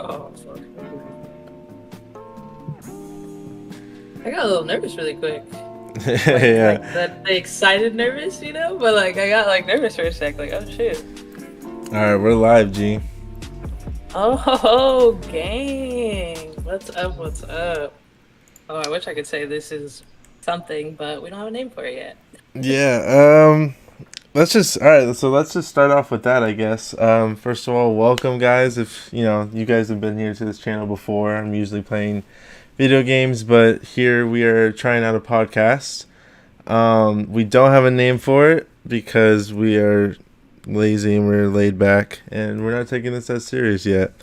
Oh, fuck. I got a little nervous really quick. Like Yeah. the excited nervous, but like I got like nervous for a sec, like, oh shit. All right, we're live, G. Oh, gang. What's up? What's up? Oh, I wish I could say this is something, but we don't have a name for it yet. Yeah. Let's just all right. So let's just start off with that, I guess. First of all, welcome, guys. If you guys have been here to this channel before, I'm usually playing video games, but here we are trying out a podcast. We don't have a name for it because we are lazy and we're laid back, and we're not taking this as serious yet.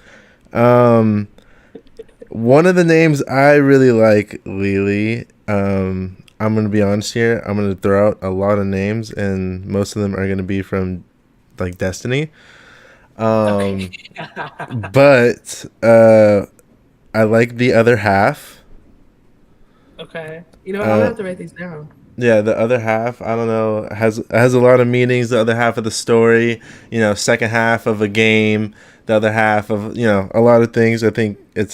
Um, One of the names I really like, Lily. I'm gonna be honest here. I'm gonna throw out a lot of names, and most of them are gonna be from like Destiny. Okay. Um, but I like the other half. Okay. You know what? I'm gonna Uh, have to write these down. yeah, the other half. I don't know. Has a lot of meanings. The other half of the story. Second half of a game. The other half of a lot of things. I think it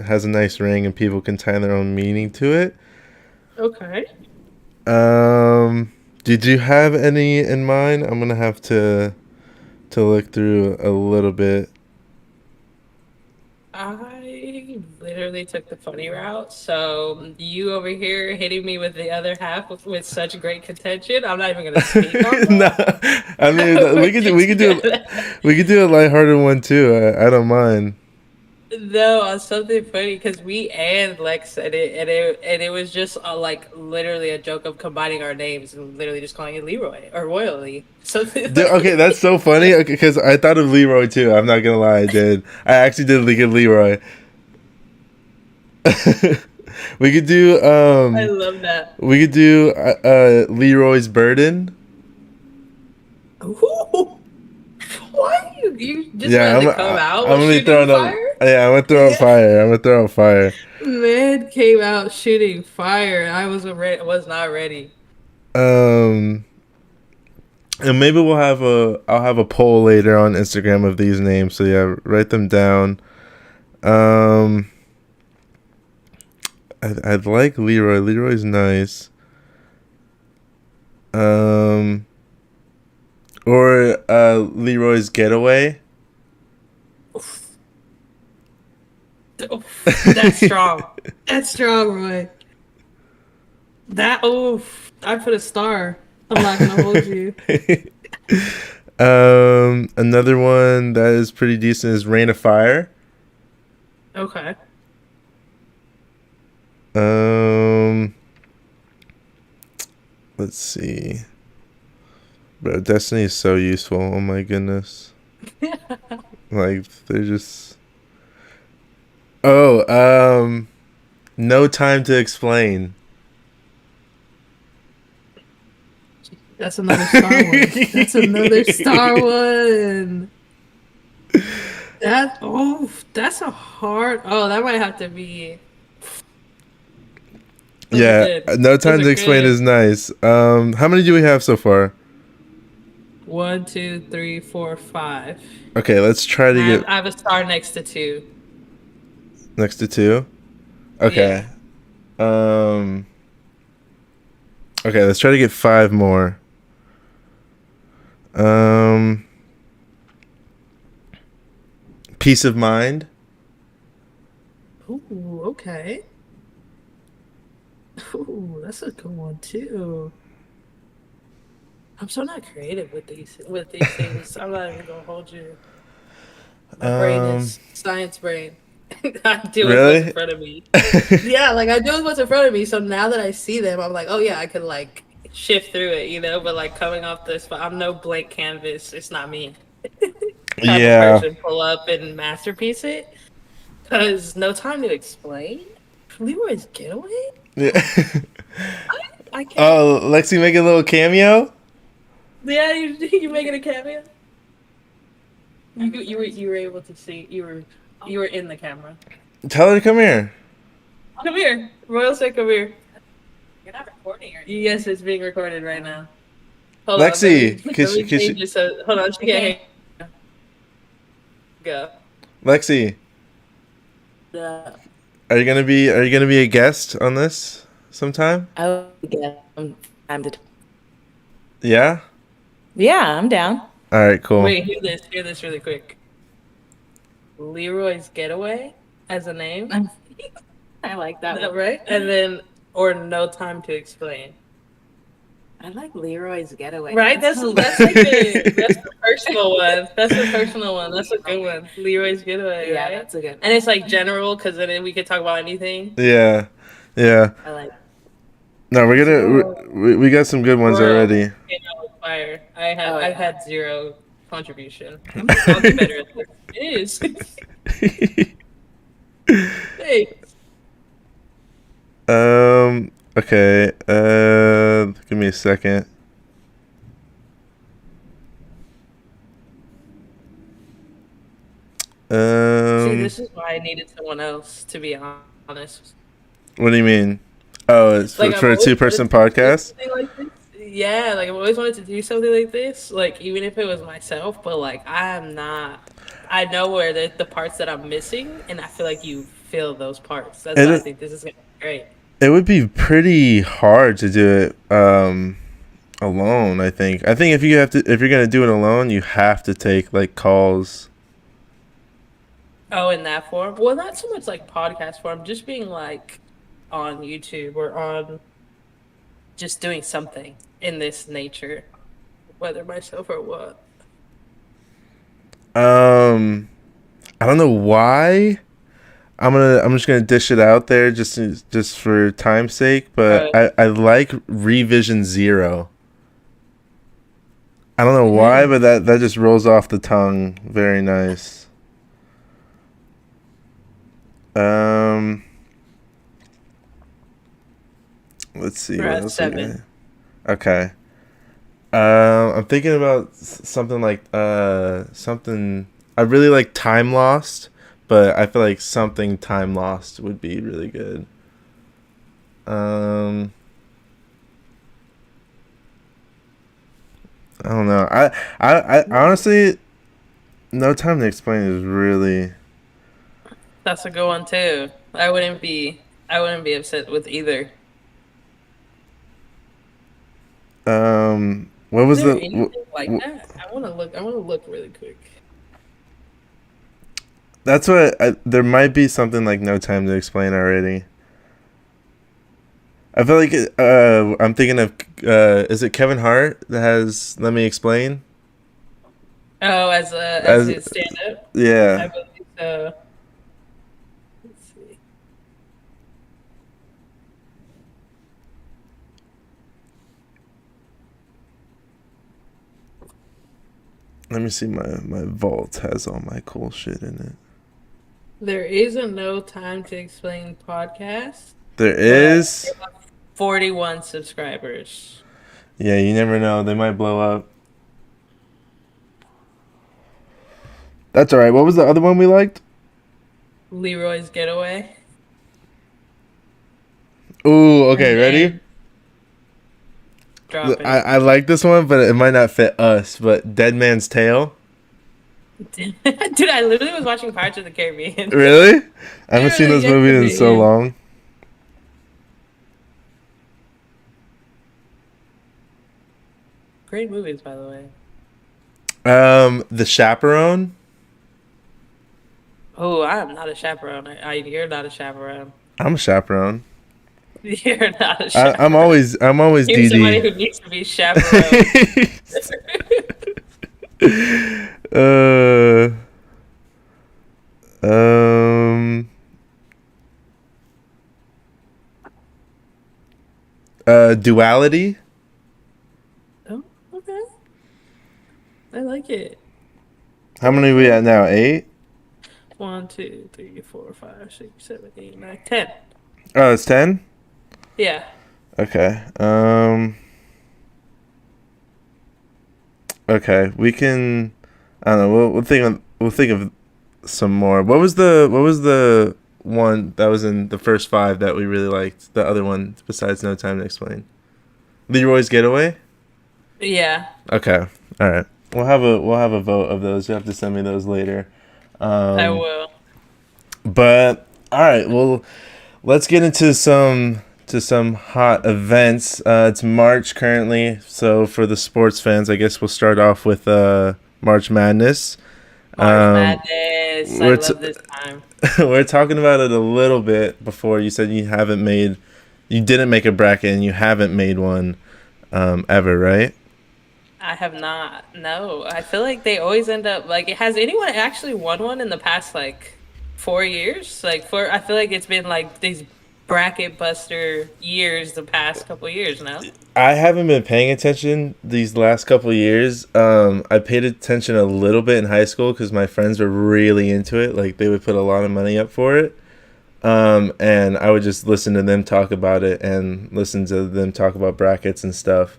has a nice ring, and people can tie their own meaning to it. Okay. Did you have any in mind? I'm gonna have to look through a little bit. I literally took the funny route. So you over here hitting me with the other half with such great contention. I'm not even gonna speak on No, that. I mean Where'd we could you do get we could do a lighthearted one too. I don't mind. No, on something funny because we and Lex said it, and it was just like literally a joke of combining our names and literally just calling it Leroy or Royally. Something Dude, okay, that's so funny. Okay, because I thought of Leroy too. I'm not gonna lie, I did. I actually did think of Leroy. we could do I love that. Leroy's Burden. Ooh, why you just Yeah, wanted to come out I'm with gonna be shooting throwing up. fire? Yeah, I'm gonna throw up fire. I'm gonna throw up fire. Man came out shooting fire. I was not ready. Um, and maybe I'll have a poll later on Instagram of these names. So yeah, write them down. Um, I'd like Leroy. Leroy's nice. Um, or Leroy's Getaway. Oof, that's strong. That's strong, Roy. I put a star. I'm not gonna hold you. Another one that is pretty decent is Rain of Fire. Okay. Um, let's see. Bro, Destiny is so useful. Oh my goodness. Like they're just Oh, No Time to Explain. That's another Star one. That's another Star one. That's a hard. Oh, that might have to be. Those are Yeah, good. No Those Time are to Explain good. is nice. How many do we have so far? One, two, three, four, five. Okay, let's try And to get I have a star next to two. next to two. Yeah. Okay. Um. Okay, let's try to get five more. Um. Peace of Mind. Ooh, okay. Ooh, that's a good one too. I'm so not creative with these things. I'm not even gonna hold you. My brain Um. is science brain. I deal with what's in Really? front of me. Yeah, like I deal with what's in front of me. So now that I see them, I'm like, oh yeah, I could like shift through it. But like coming off this, but I'm no blank canvas. It's not me. Type of Yeah. person pull up and masterpiece it. Cause no time to explain. Leroy's getaway. Yeah. I, I can't. Oh, Lexi make a little cameo. Yeah, you making a cameo. You were able to see you were in the camera. Tell her to come here. Come here, Royal said, "Come here." You're not recording, are you? Yes, it's being recorded right now. Hold on, Lexi, let me change it. So hold on, she can't go. Lexi, Uh, are you gonna be a guest on this sometime? I would get time to. Yeah. Yeah, I'm down. All right. Cool. wait, hear this really quick. Leroy's Getaway as a name, I like that one. right? And then or No Time to Explain. I like Leroy's Getaway. Right? That's hilarious. that's the personal one. That's the personal one. That's a good one. Leroy's Getaway. Yeah, Right? that's a good. And it's like general because then we could talk about anything. Yeah. Yeah. I like. No, we got some good ones Bro, already. you know, fire. Oh, yeah. I've had zero contribution. I'll get better at this. It is. Hey. Okay. Give me a second. See, Um, this is why I needed someone else, to be honest. what do you mean? Oh, it's Like, for a I've always 2-person wanted to do podcast? something like this. Yeah, like I've always wanted to do something like this. Like even if it was myself, but like I'm not. I know where the parts that I'm missing, and I feel like you fill those parts. That's It why I is- think this is gonna be great. It would be pretty hard to do it alone, I think. I think if you're gonna do it alone, you have to take like calls. Oh, in that form? Well, not so much like podcast form, just being like on YouTube or on just doing something in this nature, whether myself or what. I don't know why. I'm just gonna dish it out there just for time's sake, but I like Revision Zero. I don't know why, but that just rolls off the tongue very nice. Let's see. We're what at else we 7. got. Okay. I'm thinking about something like something. I really like Time Lost, but I feel like something Time Lost would be really good. I don't know. I honestly, No Time to Explain is really. That's a good one too. I wouldn't be upset with either. What was Is there the? anything like that? I want to look really quick. That's what there might be something like No Time to Explain already. I feel like I'm thinking of is it Kevin Hart that has Let Me Explain? Oh, as his stand up? I Yeah. believe so. Let's see. Let me see, my vault has all my cool shit in it. There is a No Time to Explain podcast. There is. 41 subscribers. Yeah, you never know. They might blow up. That's all right. What was the other one we liked? Leroy's Getaway. Ooh, okay, And ready? then Drop it. I like this one, but it might not fit us. But Dead Man's Tale. Dude, I literally was watching Pirates of the Caribbean. Really? I haven't seen Literally those movies in so yesterday, yeah. long. Great movies, by the way. The Chaperone. Oh, I am not a chaperone. You're not a chaperone. I'm a chaperone. You're not a chaperone. I'm always You're somebody DD. who needs to be chaperoned. um. Duality. Oh, okay. I like it. How many are we at now? 8? 1, 2, 3, 4, 5, 6, 7, 8, 9, 10. Oh, it's 10. Yeah. Okay. Okay, we can. I don't know. We'll think of some more. What was the one that was in the first 5 that we really liked? The other one besides No Time to Explain. Leroy's Getaway. Yeah. Okay. All right. We'll have a vote of those. You have to send me those later. I will. But all right, well, let's get into some hot events. It's March currently, so for the sports fans, I guess we'll start off with March Madness. March Madness. I love this time. We're talking about it a little bit before. You said you didn't make a bracket and you haven't made one ever, right? I have not. No, I feel like they always end up like. Has anyone actually won one in the past like 4 years? I feel like it's been like these bracket buster years the past couple years now. I haven't been paying attention these last couple of years. I paid attention a little bit in high school because my friends were really into it. Like they would put a lot of money up for it. And I would just listen to them talk about it and listen to them talk about brackets and stuff.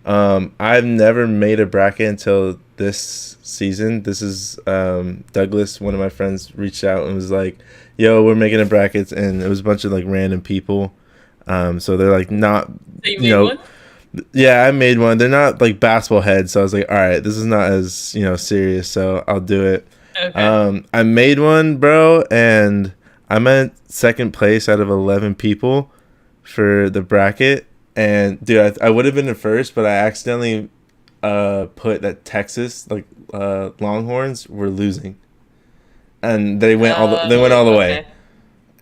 I've never made a bracket until this season. This is Douglas, one of my friends, reached out and was like, yo, we're making a bracket, and it was a bunch of like random people. So they're like not So you made one? Yeah, I made one. They're not like basketball heads, so I was like, all right, this is not as serious, so I'll do it. Okay. I made one, bro, and I'm at second place out of 11 people for the bracket. And dude, I would have been in first, but I accidentally put that Texas Longhorns were losing, and they went all the way. Okay.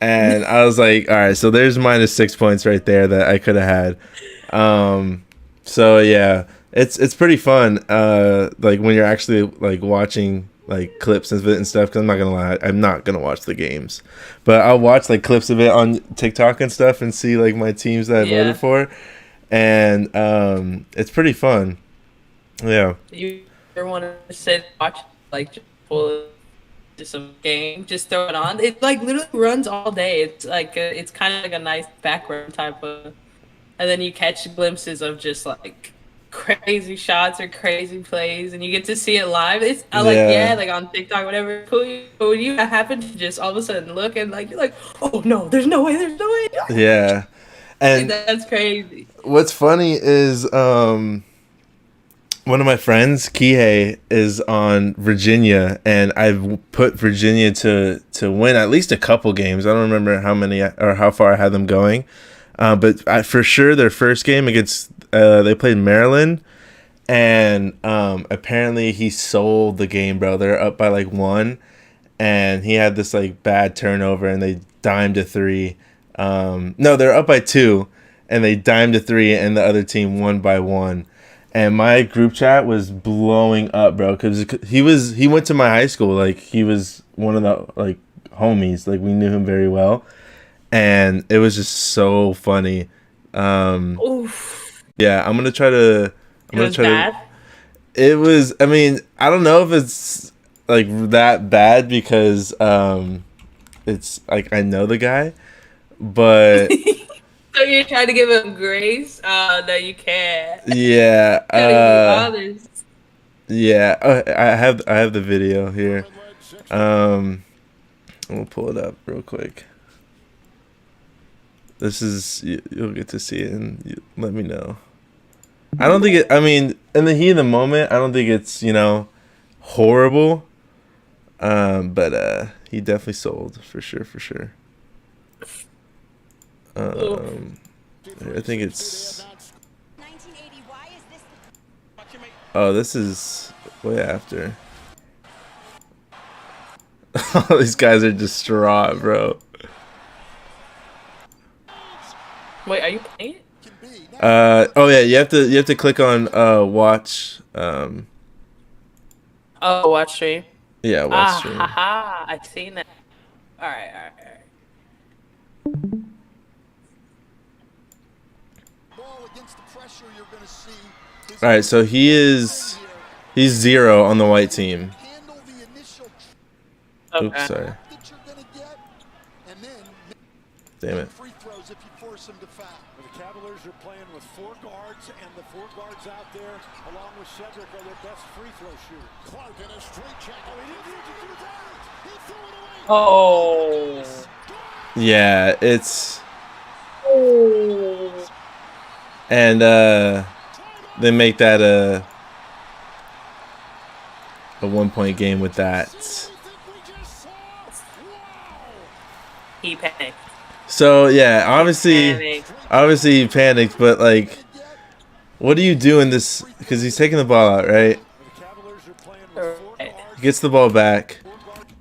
And I was like, all right, so there's -6 points right there that I could have had. So yeah, it's pretty fun. Like when you're actually like watching like clips of it and stuff. Cause I'm not gonna lie, I'm not gonna watch the games, but I'll watch like clips of it on TikTok and stuff and see like my teams that I voted for, and it's pretty fun. Yeah. You ever want to sit watch like just pull just some game, just throw it on? It like literally runs all day. It's like it's kind of like a nice background type of, and then you catch glimpses of just like crazy shots or crazy plays, and you get to see it live. It's like on TikTok, whatever. Cool. But when you happen to just all of a sudden look and like you're like, oh no, there's no way. Yeah, and that's crazy. What's funny is one of my friends, Kihei, is on Virginia, and I've put Virginia to win at least a couple games. I don't remember how many or how far I had them going, but for sure their first game against they played Maryland, and apparently he sold the game, bro. They're up by like 1, and he had this like bad turnover, and they dimed a 3. No, they're up by 2, and they dimed a 3, and the other team won by 1. And my group chat was blowing up, bro, because he went to my high school. Like he was one of the like homies. Like we knew him very well, and it was just so funny. Oof. Yeah, I'm gonna try to. It was. I mean, I don't know if it's like that bad because it's like I know the guy, but. So you're trying to give him grace? No, you can't. Yeah. Yeah. Oh, I have the video here. I'm gonna pull it up real quick. This is you'll get to see it and you let me know. I don't think it. I mean, in the heat of the moment, I don't think it's horrible. But he definitely sold for sure. I think it's. Oh, this is way after. All these guys are distraught, bro. Wait, are you playing it? Oh yeah, you have to click on watch. Oh, watch stream. Yeah, watch stream. Haha, I've seen that. All right. All right, so he's 0 on the white team. Okay. Oops, sorry. Damn it. The Cavaliers are playing with 4 guards, and the 4 guards out there, along with Cedric, are their best free throw shooter. Clark in a straight check. Oh, he didn't need to do that. He threw it away. Oh. Yeah, it's. Oh. And they make that a 1-point game with that. He panicked. So yeah, obviously he panicked, but like, what do you do in this? Because he's taking the ball out, right? Right. He gets the ball back,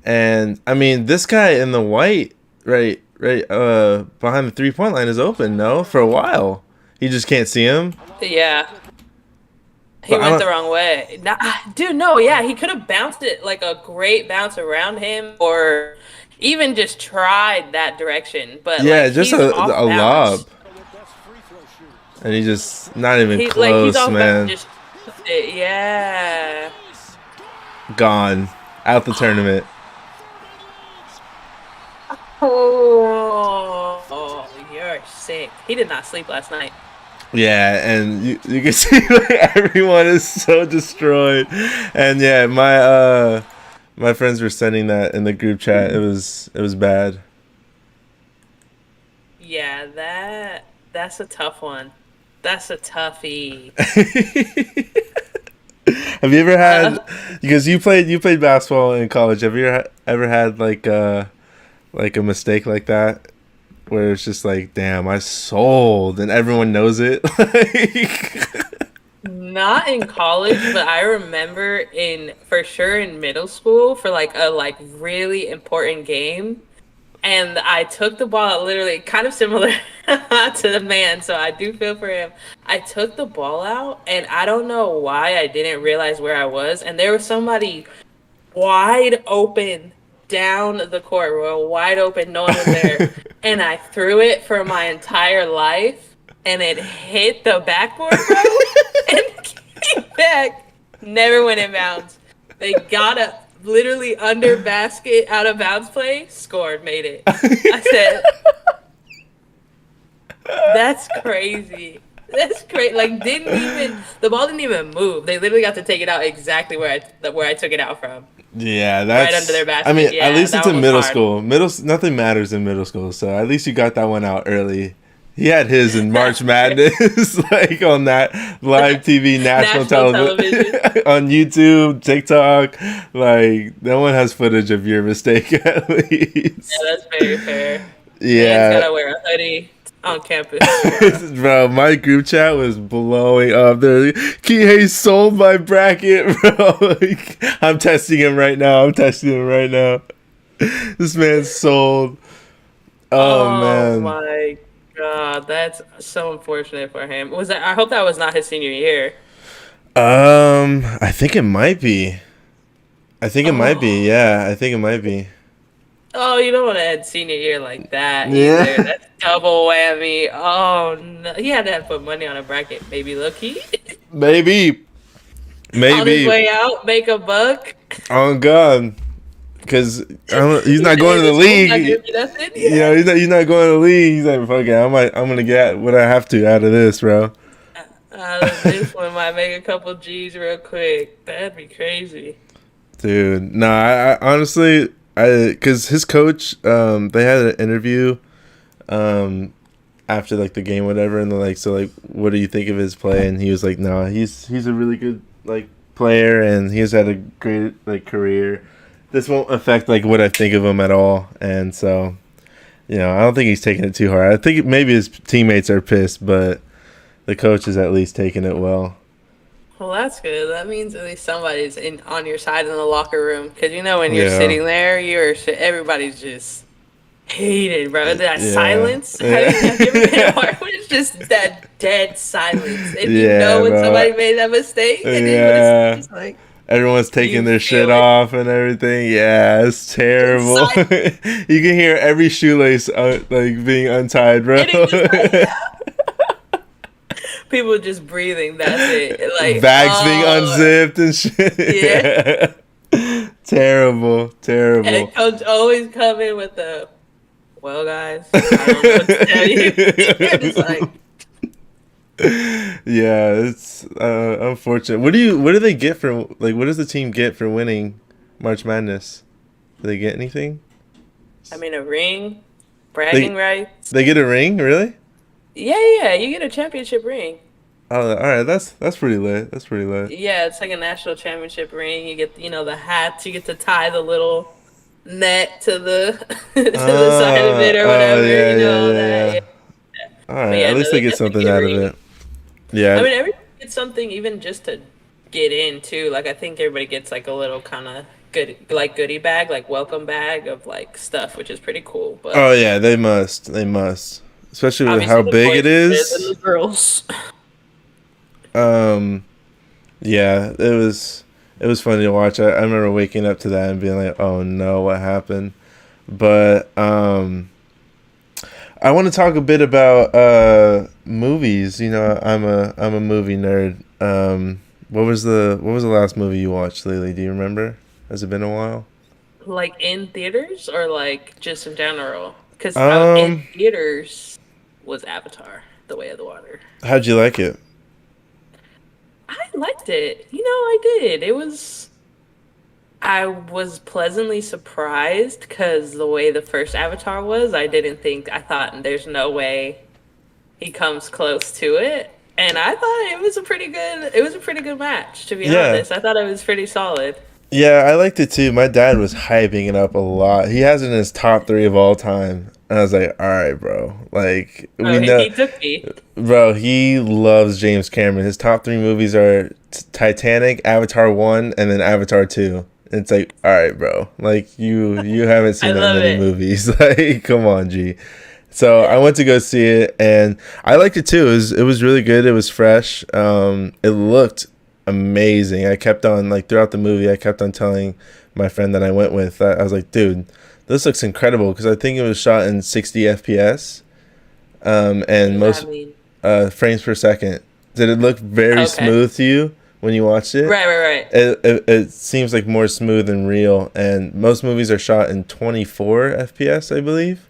and I mean, this guy in the white, right, behind the 3-point line is open. No, for a while, he just can't see him. Yeah. He But I went don't- the wrong way. Nah, dude, no, yeah, he could have bounced it like a great bounce around him, or even just tried that direction. But Yeah, like, just he's a off lob, balance. and he just not even He's close, off man. balance, yeah. Gone out the tournament. Oh, you're sick. He did not sleep last night. Yeah, and you can see like everyone is so destroyed, and yeah, my friends were sending that in the group chat. It was bad. Yeah, that's a tough one. That's a toughie. Have you ever had, because you played basketball in college? Have you ever had like a mistake like that, where it's just like, damn, I sold, and everyone knows it? Not in college, but I remember for sure in middle school for like a really important game, and I took the ball literally kind of similar to the man, so I do feel for him. I took the ball out, and I don't know why I didn't realize where I was, and there was somebody wide open down the court, wide open, no one was there, and I threw it for my entire life, and it hit the backboard, bro, and came back, never went in bounds. They got a literally under basket, out of bounds play, scored, made it. I said, that's crazy. That's great. Like, the ball didn't even move. They literally got to take it out exactly where I took it out from. Yeah, that's under their basket. I mean, Yeah, at least that it's in one was middle hard. school. Nothing matters in middle school, so at least you got that one out early. He had his in March Madness, like on that live TV national television on YouTube, TikTok. Like, no one has footage of your mistake at least. Yeah, that's very fair. Yeah. Man's gotta wear a hoodie on campus. Bro, my group chat was blowing up. There, Kihei sold my bracket, bro. Like, I'm testing him right now. This man sold. Oh man. My God, that's so unfortunate for him. I hope that was not his senior year. I think it might be. Yeah, I think it might be. Oh, you don't want to end senior year like that. Yeah. Either. That's double whammy. Oh no, he had to put money on a bracket. Maybe Loki. Maybe. On his way out, make a buck. On God. Because he's not going to the league. You know, he's not going to the league. He's like, fuck it, I'm gonna get what I have to out of this, bro. This one might make a couple G's real quick. That'd be crazy. Dude, nah, I honestly, because his coach, they had an interview, after like the game, whatever, and they're like, so like, what do you think of his play? And he was like, no, he's a really good like player, and he's had a great like career. This won't affect like what I think of him at all, and so, you know, I don't think he's taking it too hard. I think maybe his teammates are pissed, but the coach is at least taking it well. Well, that's good. That means at least somebody's on your side in the locker room. Because you know when you're sitting there, everybody's just hated, bro. That silence. Yeah. Have you ever been a part where it's just that dead silence, and you Yeah, know when bro. somebody made that mistake, and then when it's like. Everyone's taking You their feel shit it. off and everything. Yeah, it's terrible. You can hear every shoelace like being untied, bro. And it's just like, people just breathing. That's it. Like Bags being unzipped and shit. Yeah. Terrible. And coach always come in with the, well, guys, I don't know what to tell you. It's like, Yeah, it's unfortunate. What do they get for like? What does the team get for winning March Madness? Do they get anything? I mean, a ring, bragging rights. They get a ring, really? Yeah, you get a championship ring. Oh, all right. That's pretty lit. Yeah, it's like a national championship ring. You get, the hats. You get to tie the net to the to the side of it or whatever. Yeah, you know all yeah, that. yeah. Yeah. All But right, yeah, at no, least they they get definitely something out of read. it. Yeah. I mean, everybody gets something even just to get in too. Like I think everybody gets like a little kind of goodie bag, like welcome bag of like stuff, which is pretty cool. Oh But yeah, they must. They must. Especially with how obviously the big boys it are better than is. the girls. Um, yeah, it was funny to watch. I remember waking up to that and being like, "Oh no, what happened?" But I want to talk a bit about movies. You know, I'm a movie nerd. What was the last movie you watched, Lily? Do you remember? Has it been a while? Like in theaters or like just in general? Because in Um, theaters was Avatar: The Way of the Water. how'd you like it? I liked it. I did. I was pleasantly surprised because the way the first Avatar was, I thought there's no way he comes close to it. And I thought it was a pretty good match, to be Yeah. honest. I thought it was pretty solid. Yeah, I liked it too. My dad was hyping it up a lot. He has it in his top three of all time. And I was like, all right, bro. Like, we Oh, know, he took me. bro, he loves James Cameron. His top three movies are Titanic, Avatar 1, and then Avatar 2. It's like, all right, bro. Like, you haven't I seen that love many it. movies. Like, come on, G. So I went to go see it, and I liked it too. It was really good. It was fresh. It looked amazing. I kept on like throughout the movie. I kept on telling my friend that I went with. I was like, dude, this looks incredible because I think it was shot in 60 FPS, and What does most that mean? frames per second. Did it look very Okay. smooth to you when you watched it? Right. It seems like more smooth and real. And most movies are shot in 24 FPS, I believe.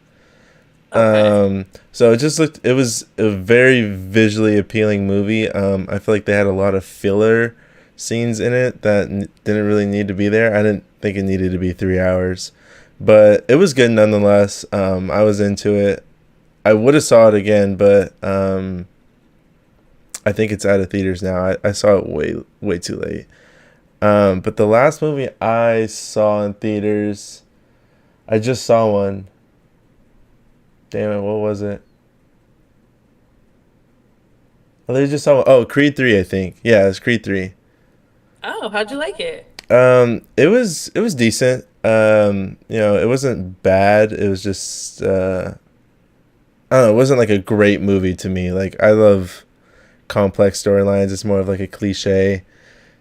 Okay. So it was a very visually appealing movie. I feel like they had a lot of filler scenes in it that didn't really need to be there. I didn't think it needed to be 3 hours, but it was good nonetheless. I was into it. I would have saw it again, but I think it's out of theaters now. I saw it way too late. But the last movie I saw in theaters, I just saw one. Damn it, what was it? Oh, they just saw. Oh, Creed 3, I think. Yeah, it's Creed 3. Oh, how'd you like it? It was decent. It wasn't bad. It was just I don't know, it wasn't like a great movie to me. Like I love complex storylines. It's more of like a cliche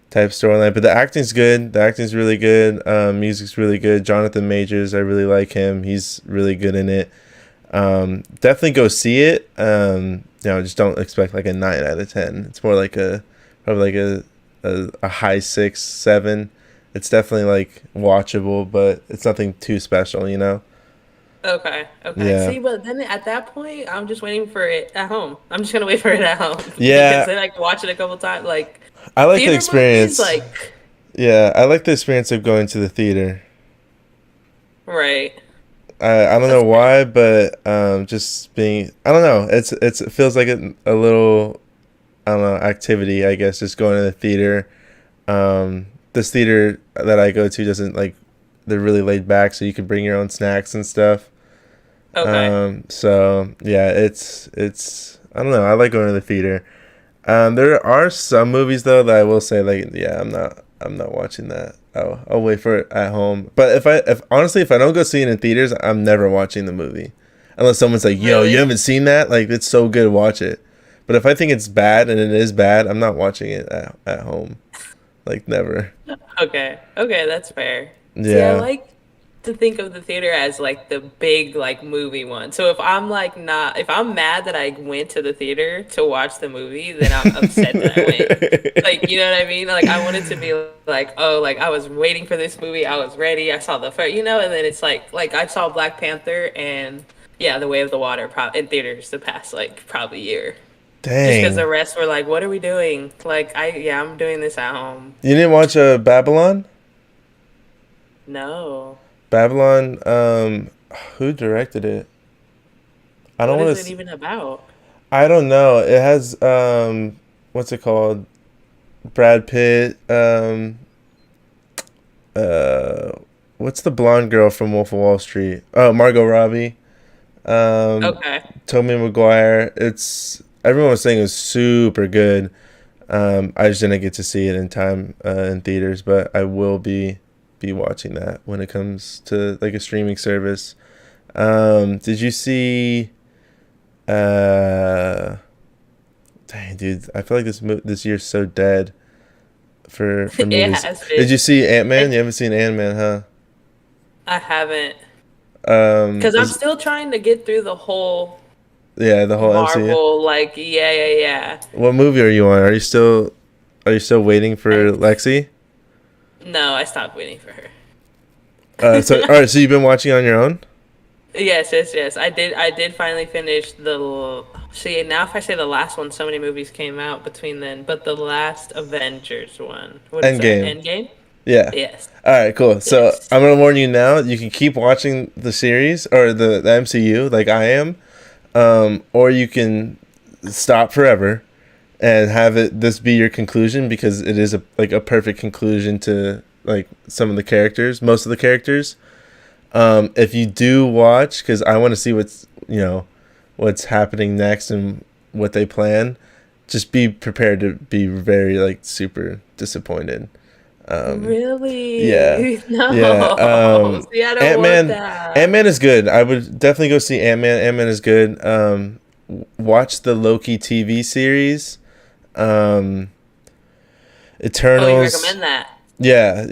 type storyline, but the acting's good. The acting's really good. Music's really good. Jonathan Majors, I really like him. He's really good in it. Definitely go see it. Just don't expect like a 9 out of 10. It's more like probably like a high 6, 7. It's definitely like watchable, but it's nothing too special. Okay. Yeah. See, but then at that point, I'm just waiting for it at home. I'm just gonna wait for it at home Yeah. because then I can watch it a couple times. Like I like the theater experience. movies, like Yeah, I like the experience of going to the theater. right. I don't That's know why, but just being, I don't know. It feels like a little, I don't know, activity, I guess, just going to the theater. This theater that I go to doesn't like, they're really laid back, so you can bring your own snacks and stuff. Okay. So yeah, it's I don't know. I like going to the theater. There are some movies though that I will say like, yeah, I'm not watching that. I'll wait for it at home. But if honestly, if I don't go see it in theaters, I'm never watching the movie, unless someone's like, "Yo, you Really? haven't seen that? Like, it's so good, watch it." But if I think it's bad and it is bad, I'm not watching it at home. Like, never. Okay, that's fair. See, I Yeah. like to think of the theater as like the big like movie one. So if I'm mad that I went to the theater to watch the movie, then I'm upset that I went. Like, you know what I mean? Like I wanted to be like, oh, like I was waiting for this movie, I was ready, I saw the first, and then it's like I saw Black Panther and yeah, The Way of the Water in theaters the past like probably year. Just because Dang. the rest were like, what are we doing? Like I'm doing this at home. You didn't watch Babylon? No. Babylon. Who directed it? I don't What want is it to. even about? I don't know. It has what's it called? Brad Pitt. Uh, what's the blonde girl from Wolf of Wall Street? Oh, Margot Robbie. Okay. Tobey Maguire. Everyone was saying it was super good. I just didn't get to see it in time in theaters, but I will be watching that when it comes to like a streaming service. Did you see? Dang, dude, I feel like this year's so dead for It movies. has been. Did you see Ant-Man? You haven't seen Ant-Man, huh? I haven't. Because I'm Is- still trying to get through the whole yeah, the whole MCU. Marvel, like, yeah. What movie are you on? Are you still waiting for Lexi? No, I stopped waiting for her. So all right, so you've been watching on your own? Yes. I did finally finish see, now if I say the last one, so many movies came out between then, but the last Avengers one. What is Endgame. that? Endgame? Yeah. Yes. All right, cool. So Yes. I'm gonna warn you now. You can keep watching the series or the MCU like I am, or you can stop forever and have this be your conclusion because it is a perfect conclusion to like some of the characters, most of the characters. If you do watch, because I want to see what's happening next and what they plan, just be prepared to be very like super disappointed. Really? yeah. No. Yeah. See, I don't Ant-Man. want that. Ant-Man is good. I would definitely go see Ant-Man. Ant-Man is good. Watch the Loki TV series. Eternals. Oh, you recommend that? Yeah.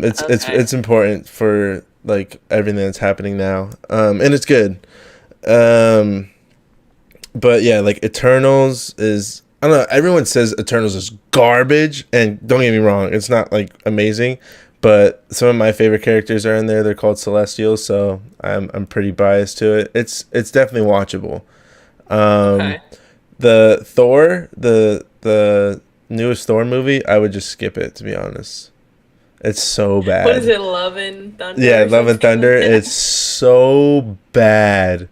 It's Okay. it's important for like everything that's happening now. And it's good. But yeah, like Eternals is, I don't know, everyone says Eternals is garbage, and don't get me wrong, it's not like amazing, but some of my favorite characters are in there. They're called Celestials, so I'm pretty biased to it. It's definitely watchable. Okay. The Thor, the newest Thor movie, I would just skip it, to be honest. It's so bad. What is it, Love and Thunder? Yeah, or Love and something Thunder. like that? It's so bad.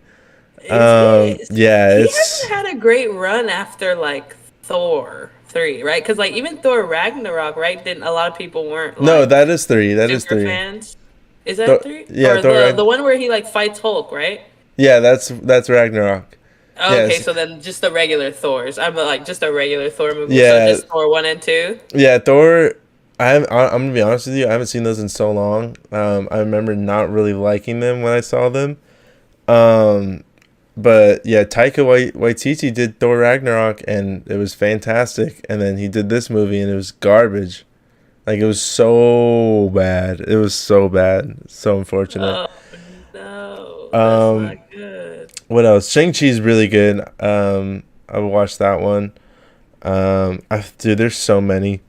Is it? Yeah, He it's hasn't had a great run after like Thor 3, right? Because like even Thor Ragnarok, right? Didn't a lot of people weren't like, no, that is 3. That is super 3. fans. Is that Thor- 3? yeah, or Thor the one where he like fights Hulk, right? Yeah, that's Ragnarok. Oh, okay, Yes. so then just the regular Thors. I'm like just a regular Thor movie. Yeah. So just Thor 1 and 2. Yeah, Thor. I'm gonna be honest with you. I haven't seen those in so long. I remember not really liking them when I saw them. But yeah, Taika Waititi did Thor Ragnarok, and it was fantastic. And then he did this movie, and it was garbage. Like, it was so bad. It was so bad. So unfortunate. Oh no, that's Um, not good. What else? Shang-Chi's really good. I would watch that one. Dude, there's so many.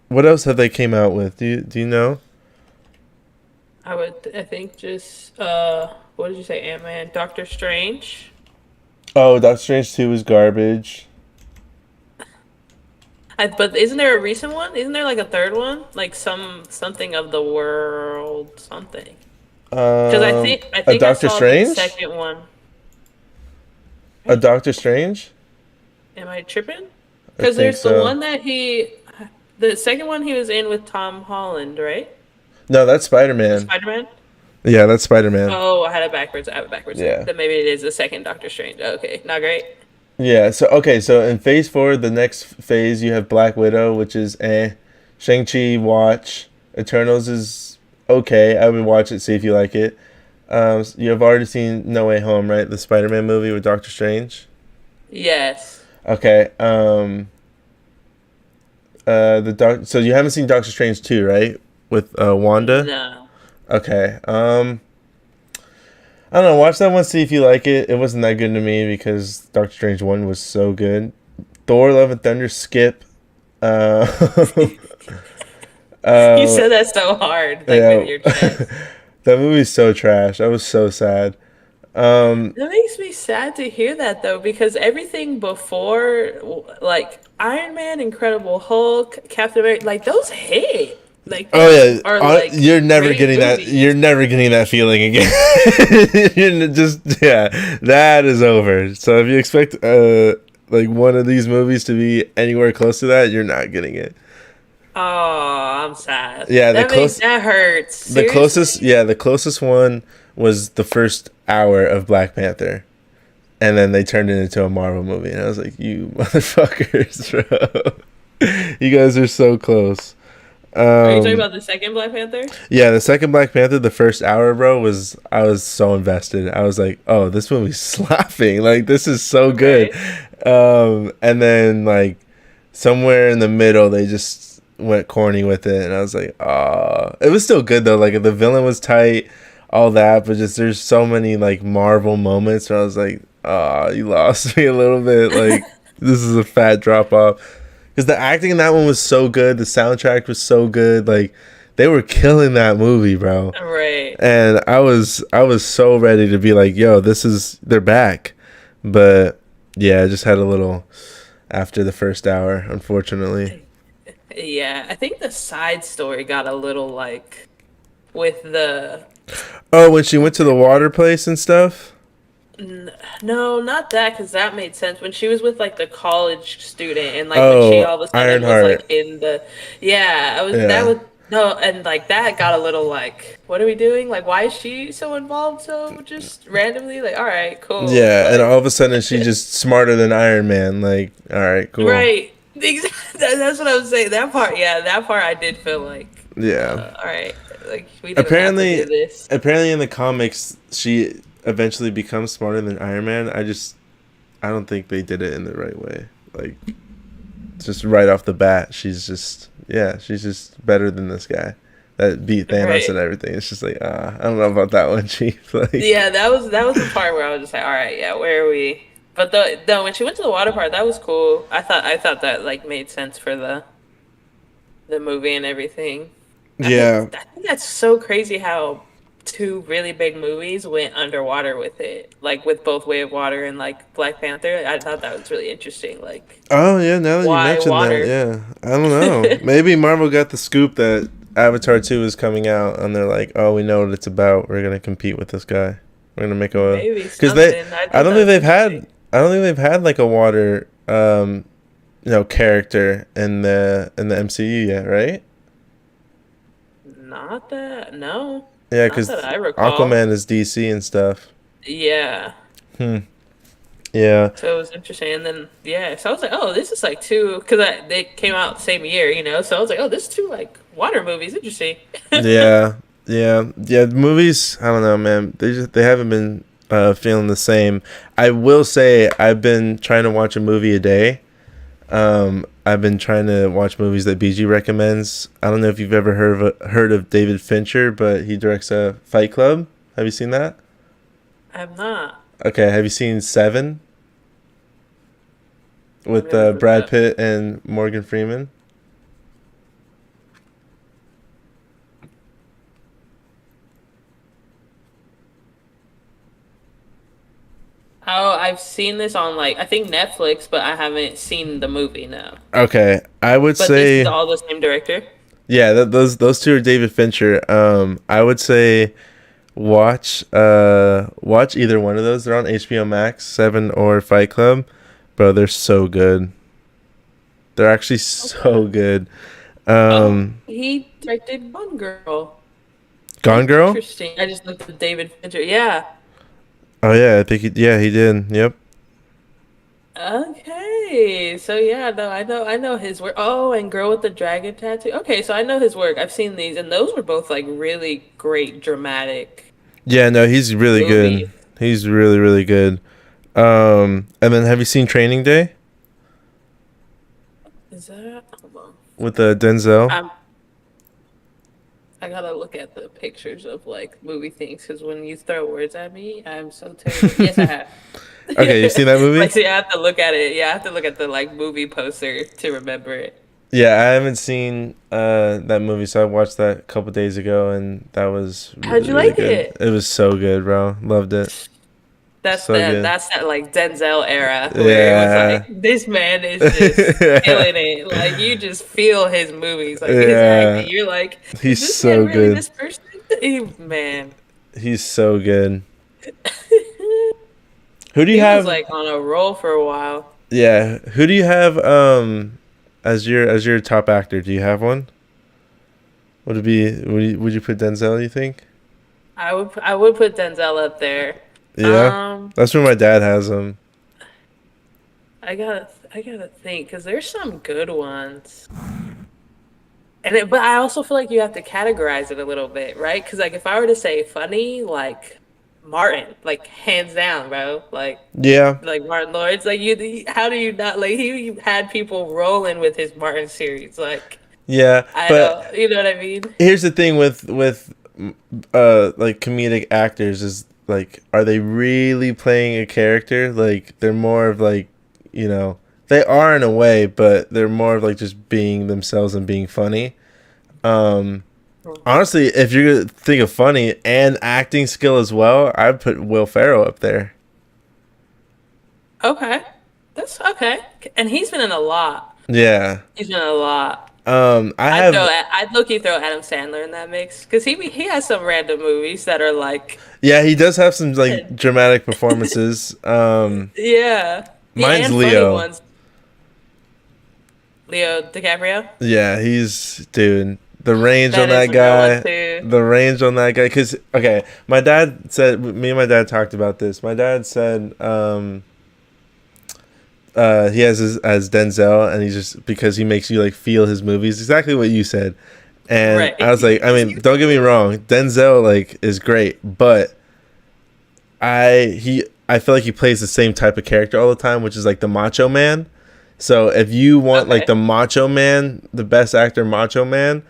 What else have they came out with? Do you know? I think just what did you say, Ant-Man, Doctor Strange? Oh, Doctor Strange 2 was garbage. But isn't there a recent one? Isn't there like a third one? Like something of the world something. Because I think A I Doctor saw Strange? the second one. A Doctor Strange? Am I tripping? I Because think there's the so. one the second one he was in with Tom Holland, right? No, that's Spider-Man. Spider-Man. Yeah, that's Spider-Man. Oh, I had it backwards. I have it backwards. Yeah. Then maybe it is the second Doctor Strange. Okay, not great. Yeah, so in Phase 4, the next phase, you have Black Widow, which is Shang-Chi, watch. Eternals is okay. I would watch it, see if you like it. You have already seen No Way Home, right? The Spider-Man movie with Doctor Strange. Yes. Okay. So you haven't seen Doctor Strange 2, right? With Wanda? No. Okay. I don't know. Watch that one. See if you like it. It wasn't that good to me because Doctor Strange 1 was so good. Thor: Love and Thunder. Skip. You said that so hard, like with your chest. That movie's so trash. I was so sad. That makes me sad to hear that though, because everything before, like Iron Man, Incredible Hulk, Captain America, like those hit. Like Oh yeah, are like you're never great getting that. movies. You're never getting that feeling again. That is over. So if you expect like one of these movies to be anywhere close to that, you're not getting it. Oh, I'm sad. Yeah, That hurts. the closest, Seriously? yeah, the closest one was the first hour of Black Panther, and then they turned it into a Marvel movie, and I was like, you motherfuckers, bro, you guys are so close. Are you talking about the second Black Panther? Yeah, the second Black Panther, the first hour, bro, I was so invested. I was like, oh, this movie's slapping. Like, this is so good. And then, like, somewhere in the middle, they just went corny with it. And I was like, oh. It was still good, though. Like, the villain was tight, all that. But just there's so many, like, Marvel moments where I was like, oh, you lost me a little bit. Like, this is a fat drop off. Because the acting in that one was so good. The soundtrack was so good. Like, they were killing that movie, bro. Right. And I was so ready to be like, yo, they're back. But yeah, I just had a little after the first hour, unfortunately. Yeah, I think the side story got a little like with the Oh, when she went to the water place and stuff? no, not that because that made sense when she was with like the college student and like when she all of a sudden Ironheart. was like in the yeah, I was Yeah. that was no and like that got a little like what are we doing? Like why is she so involved so just randomly? Like all right, cool. Yeah, and Like, all of a sudden she's just smarter than Iron Man. Like, all right, cool. right. That's what I was saying. That part, yeah, that part I did feel like Yeah. all right, like we didn't have to do this. Apparently in the comics, she eventually becomes smarter than Iron Man. I don't think they did it in the right way. Like, just right off the bat, she's just better than this guy that beat Thanos Right. and everything. It's just like, I don't know about that one, Chief. Like, Yeah, that was the part where I was just like, all right, yeah, where are we? But the when she went to the water part, that was cool. I thought that like made sense for the movie and everything. yeah, I think that's so crazy how two really big movies went underwater with it, like with both Way of Water and like Black Panther. I thought that was really interesting. Like, oh yeah. Now that you Why mentioned water? that, yeah, I don't know. Maybe Marvel got the scoop that Avatar 2 is coming out, and they're like, oh, we know what it's about. We're gonna compete with this guy. We're gonna make a maybe because something. I don't think they've had like a water character in the MCU yet, right? Not that no. Yeah, Not because that I recall. Aquaman is DC and stuff. Yeah. Yeah, So it was interesting, and then yeah, so I was like, oh, this is like two because they came out the same year, you know. So I was like, oh, this is two like water movies, interesting. yeah, yeah. Movies, I don't know, man. They haven't been feeling the same. I will say I've been trying to watch a movie a day. I've been trying to watch movies that BG recommends. I don't know if you've ever heard of David Fincher, but he directs a Fight Club. Have you seen that? I'm not. Okay, have you seen Seven with Never heard Brad that. Pitt and Morgan Freeman? Oh, I've seen this on like I think Netflix, but I haven't seen the movie. No, Okay, I would but say this is all the same director. yeah. Those two are David Fincher. I would say watch either one of those. They're on HBO Max, Seven or Fight Club. Bro, they're so good. They're actually so good. He directed Gone Girl. Gone Girl? Interesting. I just looked at David Fincher. Yeah. Oh yeah, I think he did. Yep. Okay. So yeah, no, I know his work. Oh, and Girl with the Dragon Tattoo. Okay, so I know his work. I've seen these, and those were both like really great dramatic. Yeah, no, he's really Movie. good. He's really, really good. And then have you seen Training Day Is that? Hold on. with Denzel? I gotta look at the pictures of like movie things because when you throw words at me, I'm so terrible. Yes, I have. Okay, you've seen that movie? Like, see, I have to look at it. Yeah, I have to look at the like movie poster to remember it. Yeah, I haven't seen that movie, so I watched that a couple days ago, and that was really, How'd you really like good. it? It was so good, bro. Loved it. That's So good. that's that like Denzel era where it was like this man is just killing it. Like you just feel his movies, like his Yeah. acting. You're like, He's is this so man really good. this person? Man, He's so good. Who do he you have? was like on a roll for a while. Yeah, who do you have as your top actor? Do you have one? Would it be? Would you put Denzel? You think? I would put Denzel up there. Yeah, that's where my dad has him. I gotta think because there's some good ones. But I also feel like you have to categorize it a little bit, right? Because like if I were to say funny, like Martin, like hands down, bro, Yeah, like Martin Lawrence, like how do you not like he had people rolling with his Martin series, like yeah, I but don't, you know what I mean? here's the thing with like comedic actors is like, are they really playing a character? Like they're more of like, they are in a way, but they're more of like just being themselves and being funny. Honestly, if you're gonna think of funny and acting skill as well, I'd put Will Ferrell up there. Okay, that's okay, and he's been in a lot. Yeah. He's been in a lot. I'd I'd low-key throw Adam Sandler in that mix because he has some random movies that are like, Yeah, he does have some like dramatic performances. yeah, Mine's and Leo. funny ones. Leo DiCaprio. Yeah, he's dude. The range on That that is a guy. good one, too. The range on that guy. Cause okay, my dad said. Me and my dad talked about this. My dad said, he has his as Denzel, and he's just because he makes you like feel his movies. Exactly what you said. And Right. I was like, I mean, don't get me wrong, Denzel like is great, but I feel like he plays the same type of character all the time, which is like the macho man. So if you want like Okay. the macho man, the best actor macho man,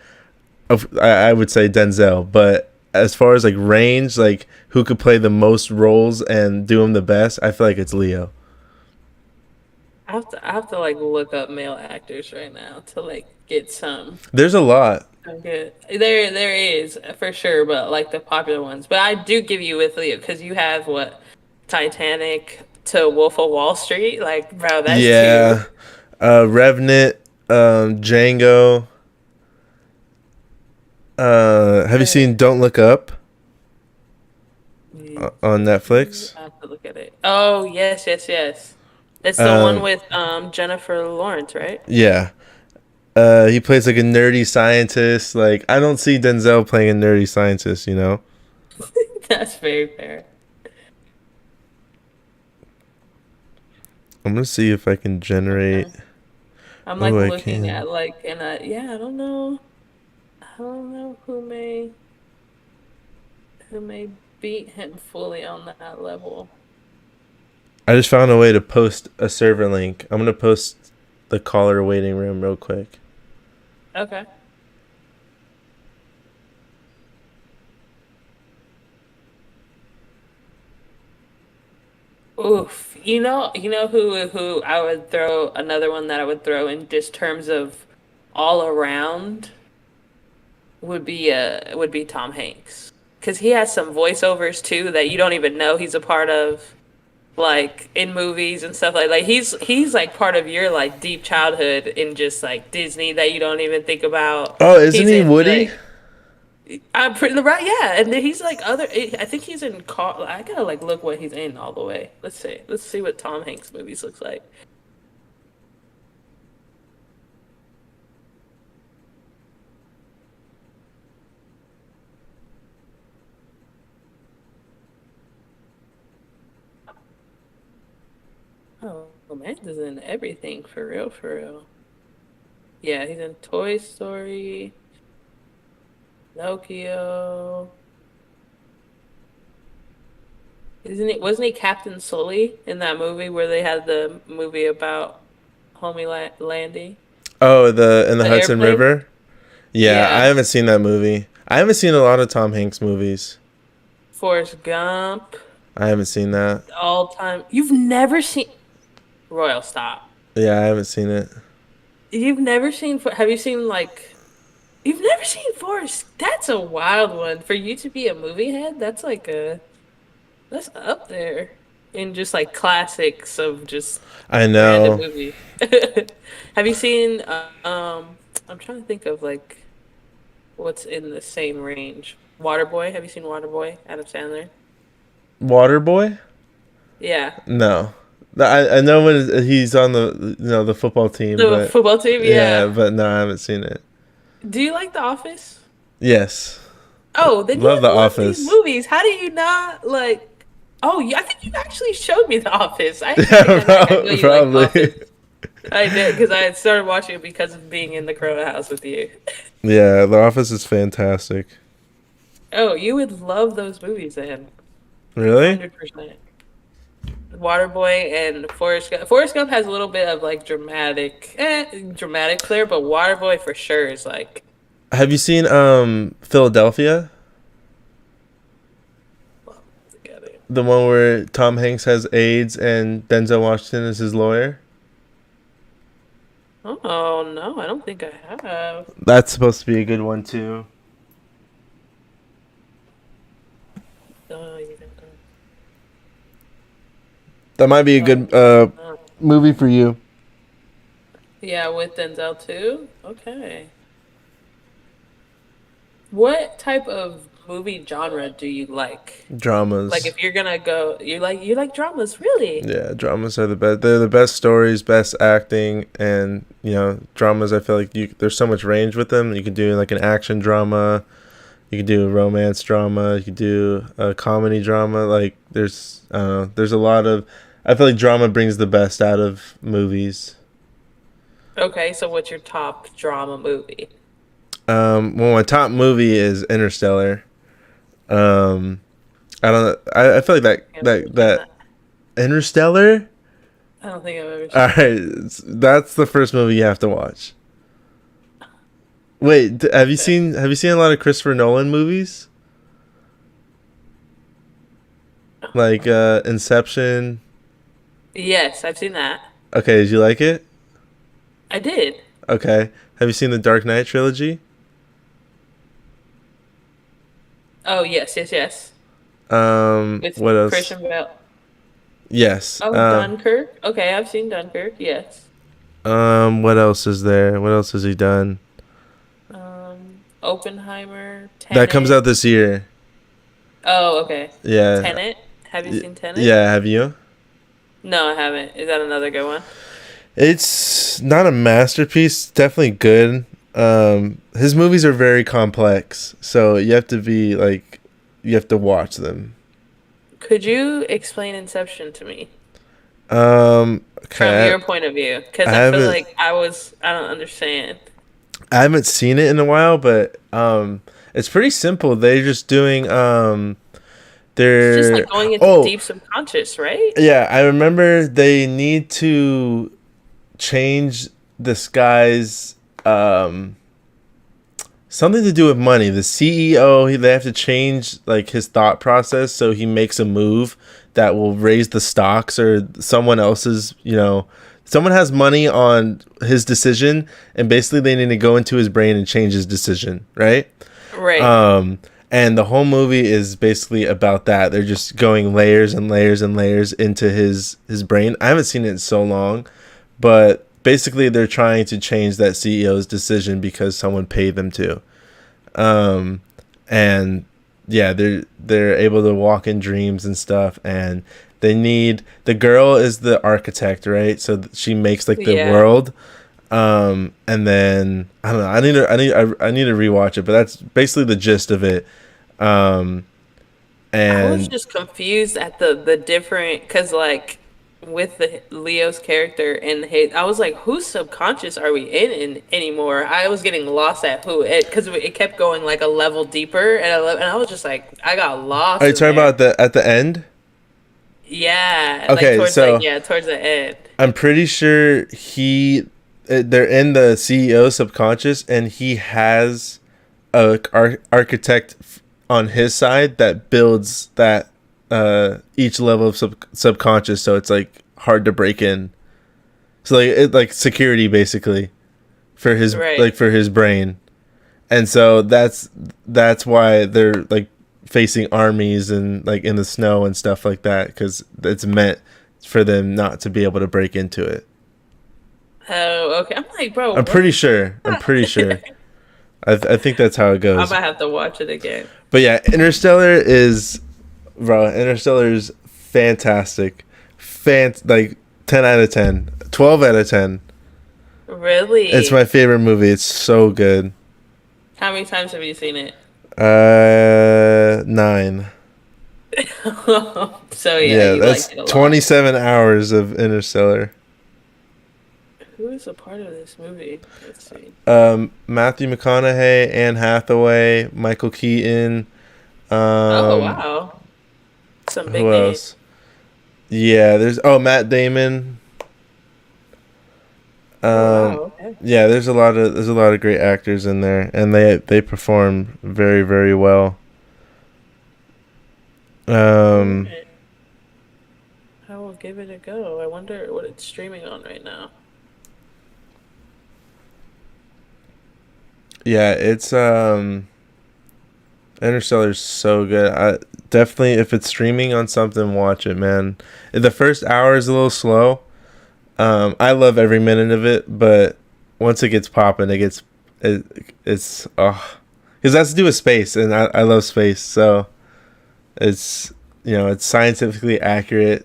I would say Denzel. But as far as like range, like who could play the most roles and do them the best, I feel like it's Leo. I have to like look up male actors right now to like get some. There's a lot. Good. There is for sure, but like the popular ones. But I do give you with Leo because you have what Titanic to Wolf of Wall Street. Like, bro, that's Yeah. Revenant, Django. Have you seen Don't Look Up two. on Netflix? I have to look at it. Oh yes, yes, yes. It's the one with Jennifer Lawrence, right? Yeah. He plays like a nerdy scientist. Like I don't see Denzel playing a nerdy scientist, you know? That's very fair. I'm gonna see if I can generate. I'm like Oh, I looking can. at like and yeah, I don't know. I don't know who may beat him fully on that level. I just found a way to post a server link. I'm gonna post the caller waiting room real quick. Okay. Oof. You know who I would throw another one that I would throw in just terms of all around would be Tom Hanks. Cuz he has some voiceovers too that you don't even know he's a part of like in movies and stuff like he's like part of your like deep childhood in just like Disney that you don't even think about. Oh, isn't He's he in, Woody? like, I'm pretty right, yeah. And then he's like other. I think he's in. I gotta like look what he's in all the way. Let's see. Let's see what Tom Hanks movies looks like. Oh, man, he's in everything for real, for real. Yeah, he's in Toy Story, Pinocchio. Isn't he? Wasn't he Captain Sully in that movie where they had the movie about Homie Landy? Oh, the in the The Hudson airplane? River. Yeah, I Yeah. haven't seen that movie. I haven't seen a lot of Tom Hanks movies. Forrest Gump, I haven't seen that. all time. You've never seen Royal Stop. Yeah, I haven't seen it. You've never seen. Have you seen like? You've never seen Forrest? That's a wild one for you to be a movie head. That's like a. That's up there in just like classics of just I random know. movie. Have you seen? I'm trying to think of like what's in the same range. Waterboy. Have you seen Waterboy? Adam Sandler. Waterboy? Yeah. No. I know when he's on the football team, The but football team, yeah, yeah. but no, I haven't seen it. Do you like The Office? Yes, Oh, then love you The love Office. these movies. How do you not like? Oh, I think you actually showed me The Office. I actually Yeah, think I know you like The probably. Office. I did because I had started watching it because of being in the Corona house with you. Yeah, The Office is fantastic. Oh, you would love those movies then. Really? 100%. Waterboy and Forrest Gump. Forrest Gump has a little bit of like dramatic flair, but Waterboy for sure is like. Have you seen Philadelphia? The one where Tom Hanks has AIDS and Denzel Washington is his lawyer? Oh no, I don't think I have. That's supposed to be a good one too. Oh, you don't know. That might be a good movie for you. Yeah, with Denzel too. Okay. What type of movie genre do you like? Dramas. Like if you're gonna go, you like dramas, really? Yeah, dramas are the best. They're the best stories, best acting, and dramas. I feel like there's so much range with them. You can do like an action drama, you can do a romance drama, you can do a comedy drama. Like there's I don't know, there's a lot of. I feel like drama brings the best out of movies. Okay, so what's your top drama movie? Well, my top movie is Interstellar. I don't. I feel like that Interstellar. I don't think I've ever seen. All right, that's the first movie you have to watch. Wait, have you seen a lot of Christopher Nolan movies? Like Inception. Yes, I've seen that. Okay, did you like it? I did. Okay, have you seen the Dark Knight trilogy? Oh yes, yes, yes. With What else? Christian Bale. Yes. Oh, Dunkirk. Okay, I've seen Dunkirk. Yes. What else is there? What else has he done? Oppenheimer. Tenet. That comes out this year. Oh, okay. Yeah. Tenet. Have you seen Tenet? Yeah, have you? No, I haven't. Is that another good one? It's not a masterpiece. Definitely good. His movies are very complex, so you have to watch them. Could you explain Inception to me Okay. from your point of view? Because I feel like I don't understand. I haven't seen it in a while, but it's pretty simple. They're just doing they're It's just like going into deep subconscious, right? Yeah, I remember they need to change this guy's something to do with money. The CEO, they have to change like his thought process so he makes a move that will raise the stocks or someone else's, someone has money on his decision and basically they need to go into his brain and change his decision, right? Right. And the whole movie is basically about that. They're just going layers and layers and layers into his brain. I haven't seen it in so long, but basically they're trying to change that CEO's decision because someone paid them to. And yeah, they're able to walk in dreams and stuff, and the girl is the architect, right? So she makes like the world. And then I don't know. I need to rewatch it, but that's basically the gist of it. And I was just confused at the different, because like with the Leo's character and I was like, whose subconscious are we in anymore? I was getting lost at who because it kept going like a level deeper and I was just like, I got lost. Are you talking about at the end? Yeah. Okay, towards the end. I'm pretty sure they're in the CEO's subconscious, and he has a architect on his side that builds that each level of subconscious, so it's like hard to break in. So like security basically for his for his brain, and so that's why they're like facing armies and like in the snow and stuff like that, because it's meant for them not to be able to break into it. Oh, okay. I'm like, bro. I'm pretty sure. I think that's how it goes. I might have to watch it again. But yeah, Interstellar is fantastic. Like 10 out of 10. 12 out of 10. Really? It's my favorite movie. It's so good. How many times have you seen it? 9. So Yeah, you that's liked it a lot. 27 hours of Interstellar. Who is a part of this movie? Let's see. Matthew McConaughey, Anne Hathaway, Michael Keaton. Oh wow, some big Who names. else? Yeah, there's Matt Damon. Wow, okay. Yeah, there's a lot of great actors in there, and they perform very, very well. I will give it a go. I wonder what it's streaming on right now. Yeah, it's Interstellar's so good. I definitely, if it's streaming on something, watch it, man. The first hour is a little slow. I love every minute of it, but once it gets popping, it's because that's to do with space, and I love space, so it's it's scientifically accurate.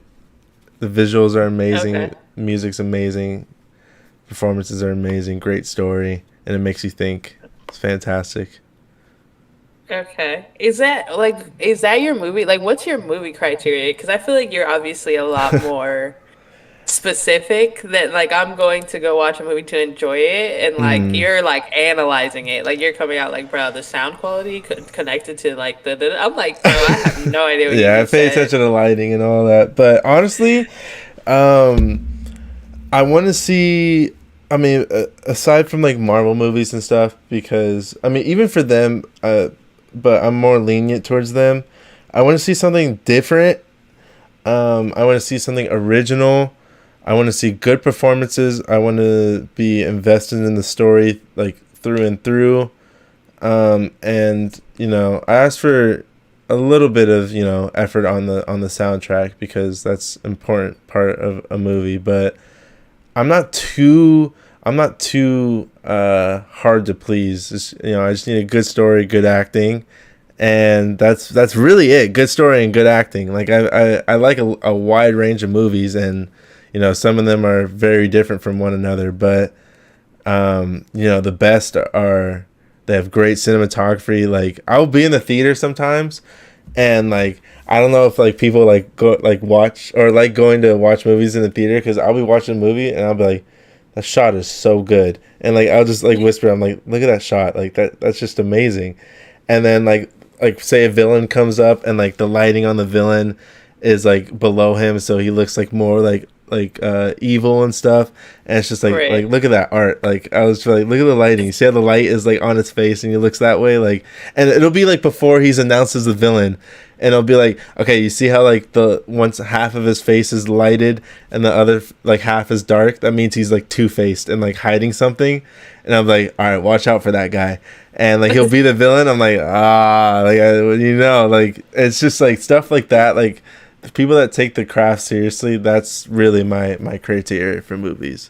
The visuals are amazing, Okay. music's amazing, performances are amazing, great story, and it makes you think. It's fantastic. Okay. Is that your movie? Like, what's your movie criteria? Because I feel like you're obviously a lot more specific that like I'm going to go watch a movie to enjoy it, and like you're like analyzing it. Like you're coming out like, bro, the sound quality connected to like I'm like, bro, I have no idea what you Yeah, I just pay said. attention to lighting and all that. But honestly, I want to see. I mean, aside from like Marvel movies and stuff, because I mean, even for them, but I'm more lenient towards them. I want to see something different. I want to see something original. I want to see good performances. I want to be invested in the story like through and through. And I asked for a little bit of effort on the soundtrack, because that's an important part of a movie. But I'm not too hard to please. I just need a good story, good acting, and that's really it. Good story and good acting. Like I like a wide range of movies, and some of them are very different from one another. But the best are, they have great cinematography. Like I'll be in the theater sometimes, and like I don't know if like people like go like watch or like going to watch movies in the theater, because I'll be watching a movie and I'll be like, that shot is so good, and like I'll just like whisper, I'm like, look at that shot, like that's just amazing. And then like say a villain comes up, and like the lighting on the villain is like below him, so he looks like more like evil and stuff, and it's just like Right. like look at that art. Like I was like, look at the lighting, you see how the light is like on his face and he looks that way, like, and it'll be like before he's announced as the villain, and it'll be like, okay, you see how like the once half of his face is lighted and the other like half is dark, that means he's like two-faced and like hiding something. And I'm like, all right, watch out for that guy, and like he'll be the villain. I'm like, like it's just like stuff like that. Like the people that take the craft seriously, that's really my criteria for movies.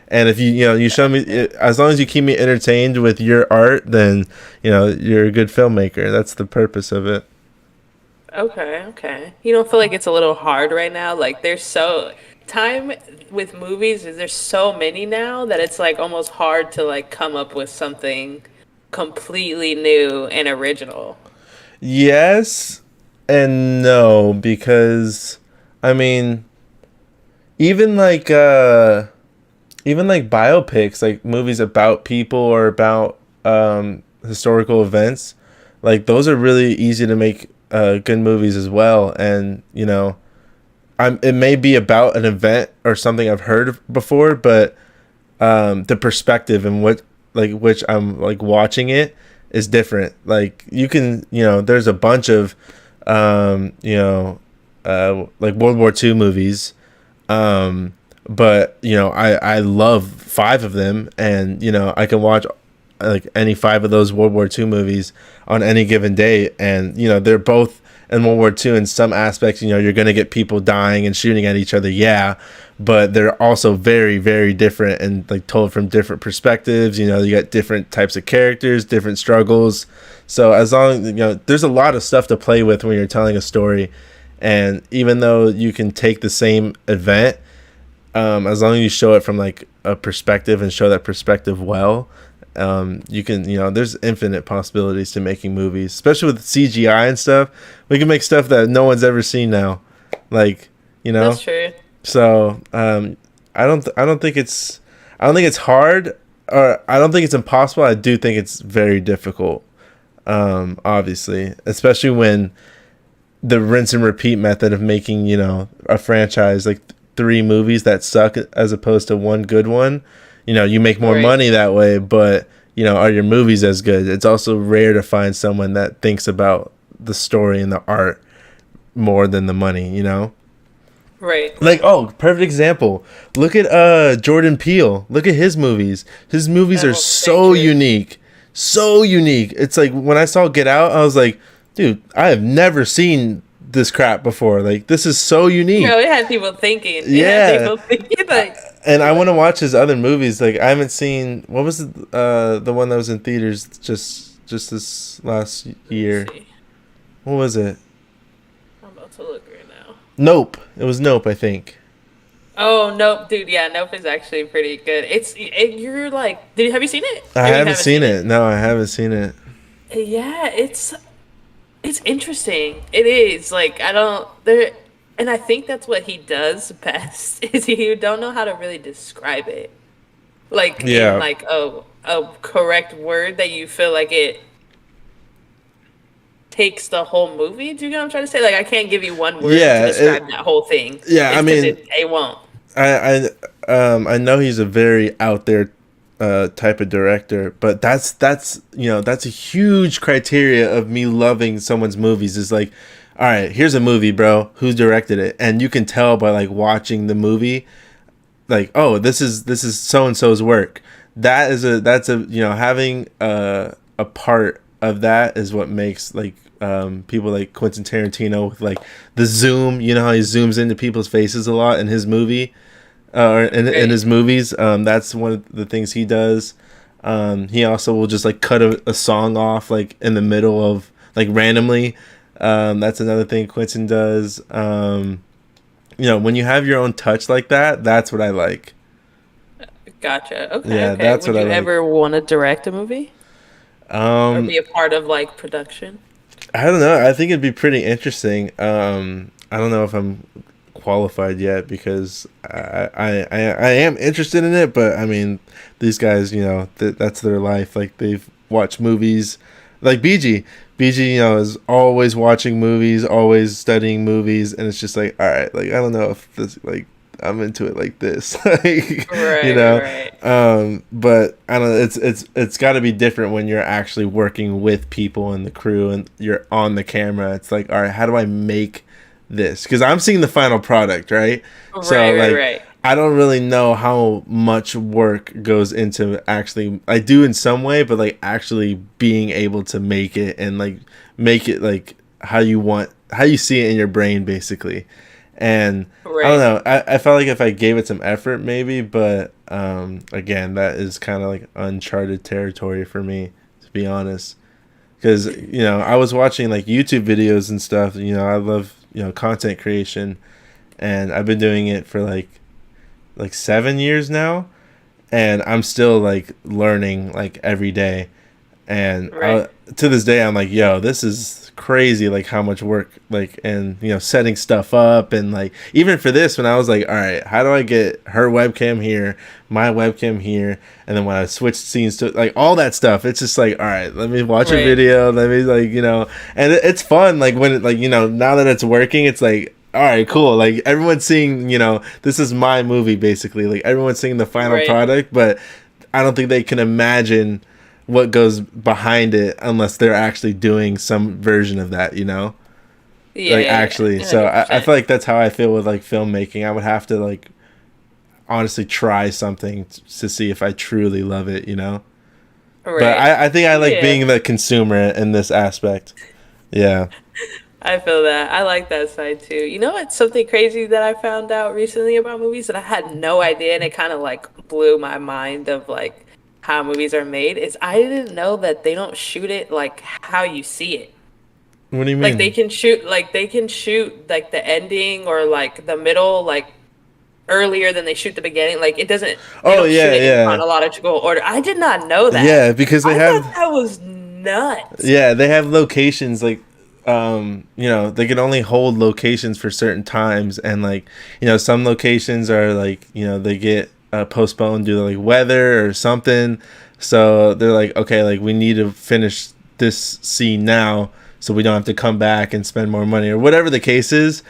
And if you show me, as long as you keep me entertained with your art, then you're a good filmmaker. That's the purpose of it. Okay. You don't feel like it's a little hard right now? Like time with movies there's so many now that it's like almost hard to like come up with something completely new and original. Yes and no, because I mean, even like biopics, like movies about people or about historical events, like those are really easy to make good movies as well. And it may be about an event or something I've heard of before, but the perspective and which I'm like watching it is different. Like you can there's a bunch of like World War II movies, but I love 5 of them, and I can watch like any 5 of those World War II movies on any given day, and they're both in World War II in some aspects. You're going to get people dying and shooting at each other, yeah, but they're also very, very different and like told from different perspectives. You got different types of characters, different struggles. So as long there's a lot of stuff to play with when you're telling a story, and even though you can take the same event, as long as you show it from like a perspective and show that perspective well, you can, there's infinite possibilities to making movies, especially with CGI and stuff. We can make stuff that no one's ever seen now, like, That's true. So I don't think it's hard, or I don't think it's impossible. I do think it's very difficult. Obviously, especially when the rinse and repeat method of making, a franchise, like 3 movies that suck as opposed to one good one. You make more Right. money that way, but are your movies as good? It's also rare to find someone that thinks about the story and the art more than the money, Right. Like, oh, perfect example. Look at Jordan Peele. Look at his movies. His movies Oh, are so thank you. unique. So unique. It's like when I saw Get Out, I was like, dude, I have never seen this crap before. Like, this is so unique. It had people thinking. It Yeah. had people thinking like, And I want to watch his other movies. Like, I haven't seen, what was the one that was in theaters just this last year? let's see. What was it? I'm about to look right now. Nope. It was Nope, I think. Oh, Nope, dude. Yeah, Nope is actually pretty good. You're like, have you seen it? I Or you haven't seen it. No, I haven't seen it. Yeah, it's interesting. It is like and I think that's what he does best is he don't know how to really describe it, like Yeah. in like a correct word that you feel like it takes the whole movie. Do you know what I'm trying to say? Like I can't give you one word Yeah, to describe that whole thing. Yeah, It's I 'cause mean- it won't. I know he's a very out there type of director, but that's a huge criteria of me loving someone's movies is like, all right, here's a movie, bro, who directed it, and you can tell by like watching the movie, like, oh, this is so and so's work. That's a having a part of that is what makes like people like Quentin Tarantino with like the zoom, how he zooms into people's faces a lot in his movie. Or in his movies, that's one of the things he does. He also will just like cut a song off like in the middle of like randomly. That's another thing Quentin does. When you have your own touch like that, that's what I like. Gotcha. Okay. Yeah, okay. that's Would what I you like. ever want to direct a movie or be a part of like production? I don't know. I think it'd be pretty interesting. I don't know if I'm qualified yet because I am interested in it, but I mean, these guys, that's their life. Like they've watched movies, like BG, is always watching movies, always studying movies, and it's just like, all right, like I don't know if this like I'm into it like this, like, Right. Right. but I don't know. It's got to be different when you're actually working with people and the crew and you're on the camera. It's like, all right, how do I make this? Because I'm seeing the final product, right? Right. I don't really know how much work goes into actually. I do in some way, but like actually being able to make it and like make it like how you see it in your brain, basically. And Right. I don't know. I felt like if I gave it some effort, maybe, but again, that is kind of like uncharted territory for me, to be honest. Because I was watching like YouTube videos and stuff. I love content creation, and I've been doing it for like 7 years now, and I'm still like learning like every day. And Right. to this day, I'm like, yo, this is crazy, like how much work, like, and setting stuff up, and like even for this, when I was like, all right, how do I get her webcam here, my webcam here, and then when I switched scenes to like all that stuff, it's just like, all right, let me watch a Right. video, let me like and it's fun, like when it like now that it's working, it's like, all right, cool, like everyone's seeing, this is my movie basically, like everyone's seeing the final Right. product, but I don't think they can imagine what goes behind it unless they're actually doing some version of that, Yeah. like actually. So I 100%. feel like that's how I feel with like filmmaking. I would have to like honestly try something to see if I truly love it, Right. But I think I like Yeah. being the consumer in this aspect. Yeah. I feel that. I like that side too. You know what's something crazy that I found out recently about movies that I had no idea, and it kind of like blew my mind of like how movies are made is I didn't know that they don't shoot it like how you see it. What do you mean? Like they can shoot like the ending or like the middle like earlier than they shoot the beginning. Like it doesn't. They Oh, don't yeah, shoot it yeah. in chronological order. I did not know that. Yeah, because they I have thought that was nuts. yeah, they have locations like you know, they can only hold locations for certain times, and like, you know, some locations are like, you know, they get postponed due to like weather or something. So they're like, okay, like we need to finish this scene now so we don't have to come back and spend more money or whatever the case is.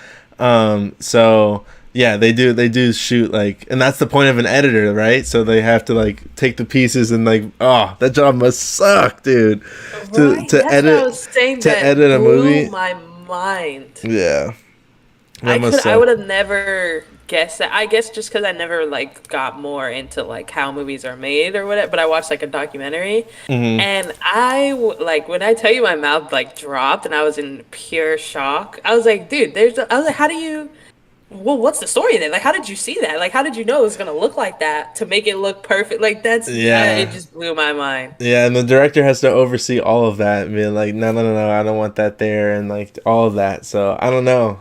So yeah, they do shoot like, and that's the point of an editor, right? So they have to like take the pieces and like, oh, that job must suck, dude. Right? To That's edit what I was saying, to that edit a blew movie. my mind. Yeah. That must I suck. would have never guessed that. I guess just because I never like got more into like how movies are made or whatever. But I watched like a documentary, Mm-hmm. and like when I tell you my mouth like dropped and I was in pure shock. I was like, dude, I was like, how do you? Well, what's the story then? Like, how did you see that? Like, how did you know it was gonna look like that to make it look perfect? Like, Yeah. it just blew my mind. Yeah, and the director has to oversee all of that and be like, no, I don't want that there, and like all of that. So I don't know.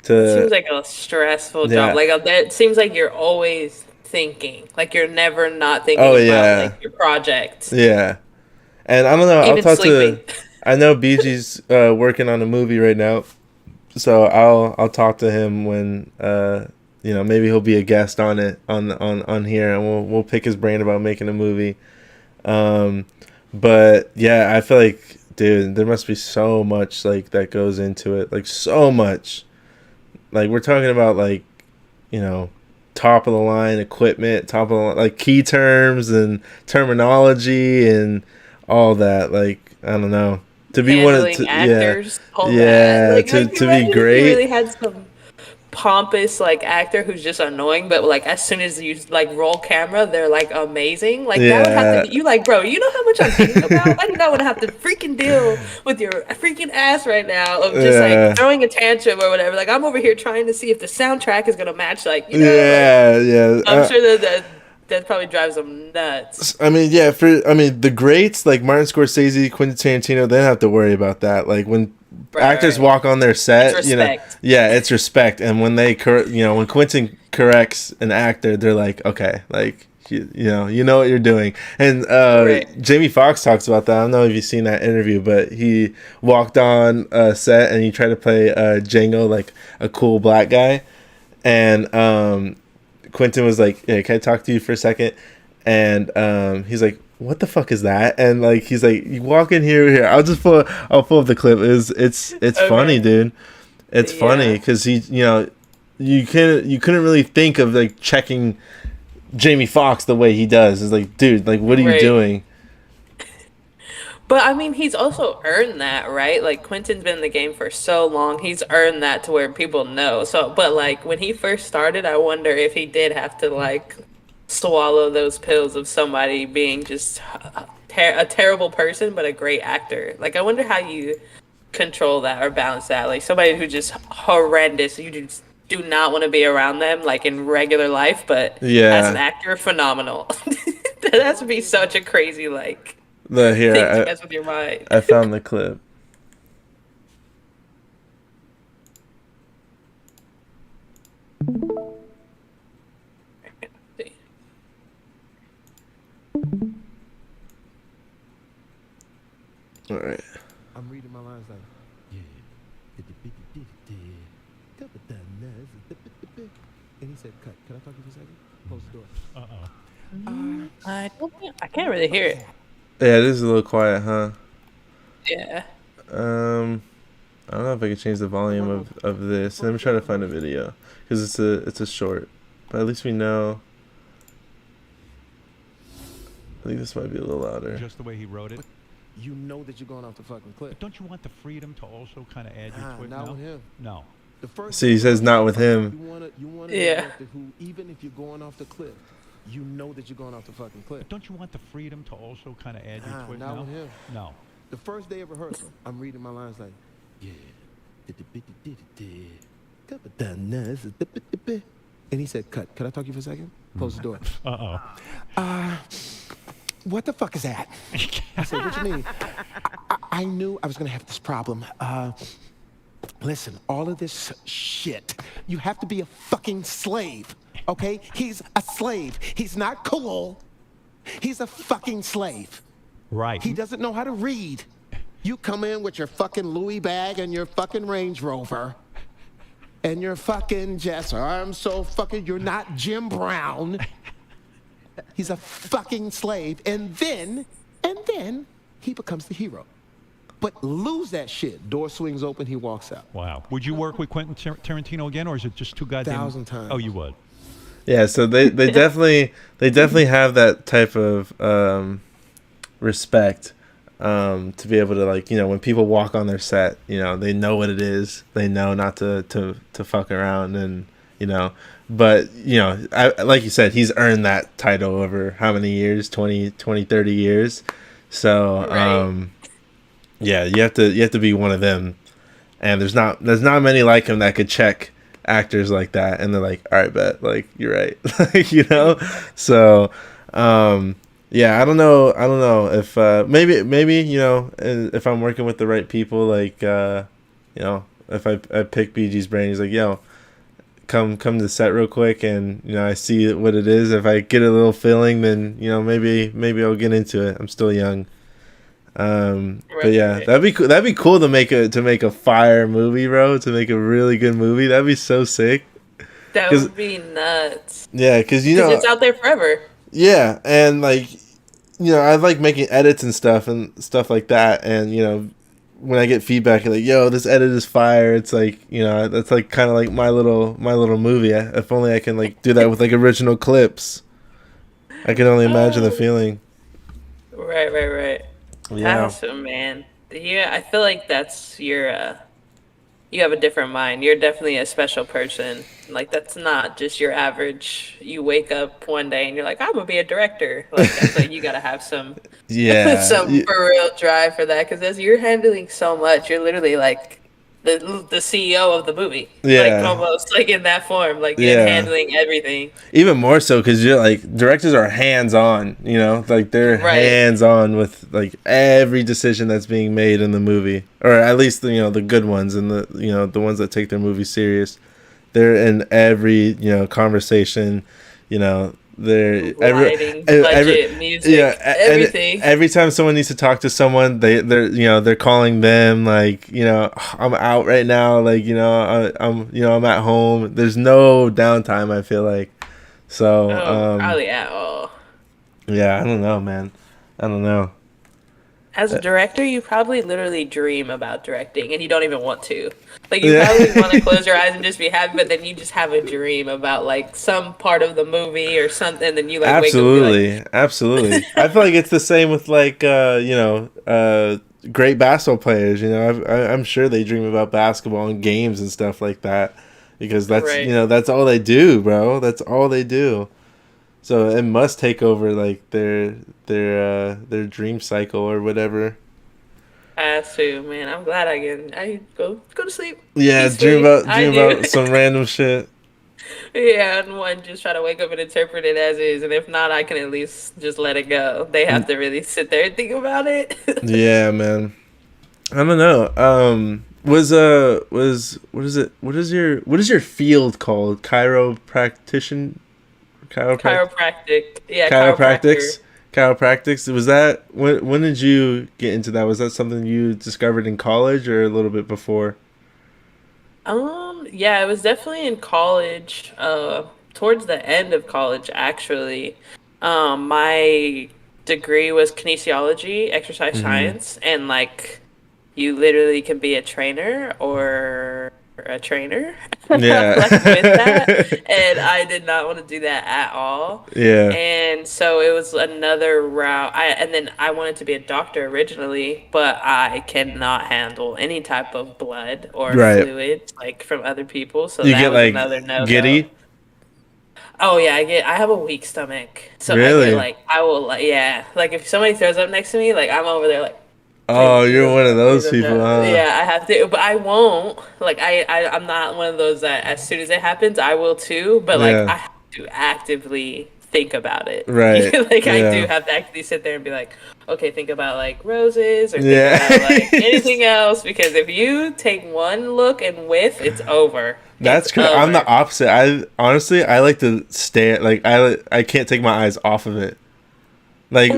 It seems like a stressful yeah. job. Like, it seems like you're always thinking. Like, you're never not thinking Oh, about yeah. like your project. Yeah, and I don't know. Even I'll talk sleeping. to. I know BG's working on a movie right now, so I'll talk to him when you know, maybe he'll be a guest on it on here, and we'll pick his brain about making a movie. But yeah, I feel like, dude, there must be so much like that goes into it, like so much. Like we're talking about like, you know, top of the line equipment, top of the line, like key terms and terminology and all that. Like I don't know, to be one of Handling the actors. All yeah, that. Like, to like, be imagine if great. You really had some pompous like actor who's just annoying, but like as soon as you like roll camera, they're like amazing. Like that would have to be, you like, bro, you know how much I'm thinking about? I do not want to have to freaking deal with your freaking ass right now of just like throwing a tantrum or whatever. Like I'm over here trying to see if the soundtrack is gonna match, like, you know, Yeah. I'm sure that probably drives them nuts. I mean, yeah. The greats like Martin Scorsese, Quentin Tarantino, they don't have to worry about that. Like when actors walk on their set, It's you know, respect. yeah, it's respect. And when they when Quentin corrects an actor, they're like, okay, like you know what you're doing. And Right. Jamie Foxx talks about that. I don't know if you've seen that interview, but he walked on a set and he tried to play Django, like a cool black guy, and Quentin was like, "Hey, can I talk to you for a second?" And he's like, "What the fuck is that?" And like he's like, "You walk in here. I'll pull up the clip. It's Okay. funny, dude. It's funny because he, you know, you couldn't really think of like checking Jamie Foxx the way he does. It's like, dude, like what are you Right. doing? But I mean, he's also earned that, right? Like Quentin's been in the game for so long, he's earned that to where people know. So, but like when he first started, I wonder if he did have to like swallow those pills of somebody being just a terrible person but a great actor. Like I wonder how you control that or balance that. Like somebody who's just horrendous, you just do not want to be around them like in regular life, but Yeah. as an actor, phenomenal. That has to be such a crazy like The thing to here mess with your mind. I found the clip. All right. I'm reading my lines like, yeah. And he said, cut. Can I talk to you for a second? Close the door. I can't really hear it. Yeah, it is a little quiet, huh? Yeah. I don't know if I can change the volume of this. Let me try to find a video because it's a short, but at least we know. I think this might be a little louder. Just the way he wrote it. You know that you're going off the fucking cliff. Don't you want the freedom to also kind of add your twist? Not No? with him. No. The first See, he says not with him. You want Yeah. who, even if you're going off the cliff, you know that you're going off the fucking cliff. Don't you want the freedom to also kind of add your twist? Not No. with him. No. The first day of rehearsal, I'm reading my lines like, yeah. And he said, cut. Can I talk to you for a second? Close the door. What the fuck is that? I said, what you mean? I knew I was going to have this problem. Listen, all of this shit, you have to be a fucking slave, okay? He's a slave. He's not cool. He's a fucking slave. Right. He doesn't know how to read. You come in with your fucking Louis bag and your fucking Range Rover and your fucking Jess. I'm so fucking, you're not Jim Brown. He's a fucking slave. And then he becomes the hero. But lose that shit. Door swings open, he walks out. Wow. Would you work with Quentin Tarantino again, or is it just too goddamn? 1,000 times. Oh, you would. Yeah, so they definitely have that type of respect to be able to, like, you know, when people walk on their set, you know, they know what it is. They know not to fuck around, and, you know, but, you know, like you said, he's earned that title over how many years? 20, 30 years. So Right. yeah, you have to be one of them, and there's not many like him that could check actors like that, and they're like, all right, bet, like, you're right. Like, you know. So yeah, I don't know if maybe, you know, if I'm working with the right people, like, you know, if I pick BG's brain, he's like, yo, come to the set real quick, and, you know, I see what it is. If I get a little feeling, then, you know, maybe I'll get into it. I'm still young. But yeah, Right. that'd be cool to make a fire movie, bro. To make a really good movie, that'd be so sick. That 'Cause- would be nuts. Yeah, because, you 'Cause know, it's out there forever. yeah, and, like, you know, I like making edits and stuff like that, and, you know, when I get feedback like, yo, this edit is fire, it's like, you know, that's like kind of like my little movie. If only I can, like, do that with, like, original clips. I can only imagine the feeling. Right. Yeah. Awesome, man. Yeah, I feel like that's your. You have a different mind. You're definitely a special person. Like, that's not just your average. You wake up one day and you're like, I'm gonna be a director. Like, that's like, you gotta have some Yeah. some for real drive for that, because as you're handling so much, you're literally like the CEO of the movie. Yeah. Like, almost like in that form. Like, Yeah. you're handling everything. Even more so because you're like, directors are hands on, you know, like they're Right. hands on with, like, every decision that's being made in the movie, or at least, you know, the good ones, and the, you know, the ones that take their movie serious. They're in every, you know, conversation, you know. They're Lighting, budget, music, everything. Every time someone needs to talk to someone, they're calling them, like, you know, I'm out right now, like, you know, I'm at home. There's no downtime, I feel like. So Probably at all. yeah, I don't know, man. I don't know. As a director, you probably literally dream about directing, and you don't even want to. Like, you Yeah. probably want to close your eyes and just be happy, but then you just have a dream about, like, some part of the movie or something, and then you, like, wake up and be like, Absolutely. I feel like it's the same with, like, you know, great basketball players. You know, I'm sure they dream about basketball and games and stuff like that, because that's, Right. you know, that's all they do, bro. That's all they do. So it must take over, like, their dream cycle or whatever. too, man. I'm glad I go to sleep. Yeah, peacefully. dream do. about some random shit. Yeah, and one, just try to wake up and interpret it as is, and if not, I can at least just let it go. They have to really sit there and think about it. Yeah, man. I don't know. What is your field called? Chiropractic? Chiropractic. Yeah, Chiropractics. Chiropractics. Was that when did you get into that? Was that something you discovered in college or a little bit before? Yeah, it was definitely in college, towards the end of college, actually. My degree was kinesiology, exercise science, and, like, you literally can be a trainer or a trainer. Yeah. Like, with that, and I did not want to do that at all. Yeah. And so it was another route. And then I wanted to be a doctor originally, but I cannot handle any type of blood or Right. fluid, like, from other people. So You that get, was like, another no. giddy? Oh yeah, I have a weak stomach, so I Really? get, like, I will, like, yeah, like, if somebody throws up next to me, like, I'm over there like. Oh, you're one of those people, huh? Yeah, I have to, but I won't. Like, I'm not one of those that as soon as it happens, I will too. But, like, Yeah. I have to actively think about it. Right, Like, I yeah. do have to actively sit there and be like, okay, think about like roses or think Yeah. about like anything else, because if you take one look and whiff, it's over. That's It's correct. I'm the over. opposite. I honestly I like to stare. Like I can't take my eyes off of it. Why?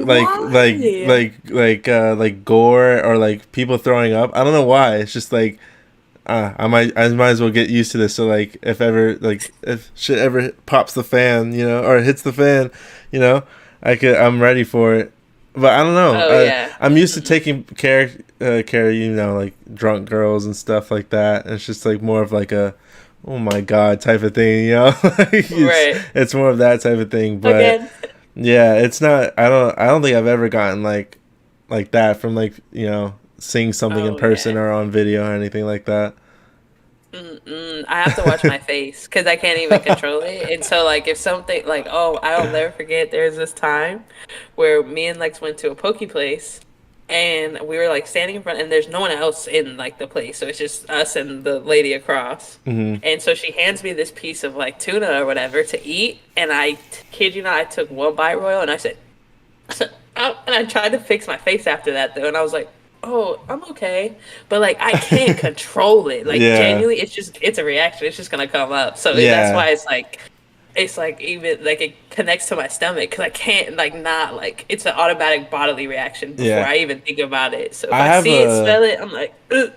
Like gore or like people throwing up. I don't know why. It's just like I might as well get used to this. So like if shit ever pops the fan, you know, or hits the fan, you know, I'm ready for it. But I don't know. Oh, yeah. I'm used to taking care, you know, like drunk girls and stuff like that. And it's just like more of like a, oh my god type of thing, you know. Right. It's more of that type of thing. But Again. yeah, it's not. I don't think I've ever gotten like that from like, you know, seeing something in Oh, person yeah. or on video or anything like that. I have to watch my face because I can't even control it. And so, like, if something like, oh, I'll never forget. There's this time where me and Lex went to a pokey place, and we were like standing in front, and there's no one else in like the place, so it's just us and the lady across. And so she hands me this piece of like tuna or whatever to eat, and I kid you not, I took one bite, Royal, and I said, oh, and I tried to fix my face after that though, and I was like, oh, I'm okay, but like I can't control it. Like Yeah. genuinely, it's a reaction. It's just gonna come up. So Yeah. that's why it's like even like it connects to my stomach because I can't like not like it's an automatic bodily reaction before Yeah. I even think about it. So if I I, have see it, a- smell it, I'm like, ugh.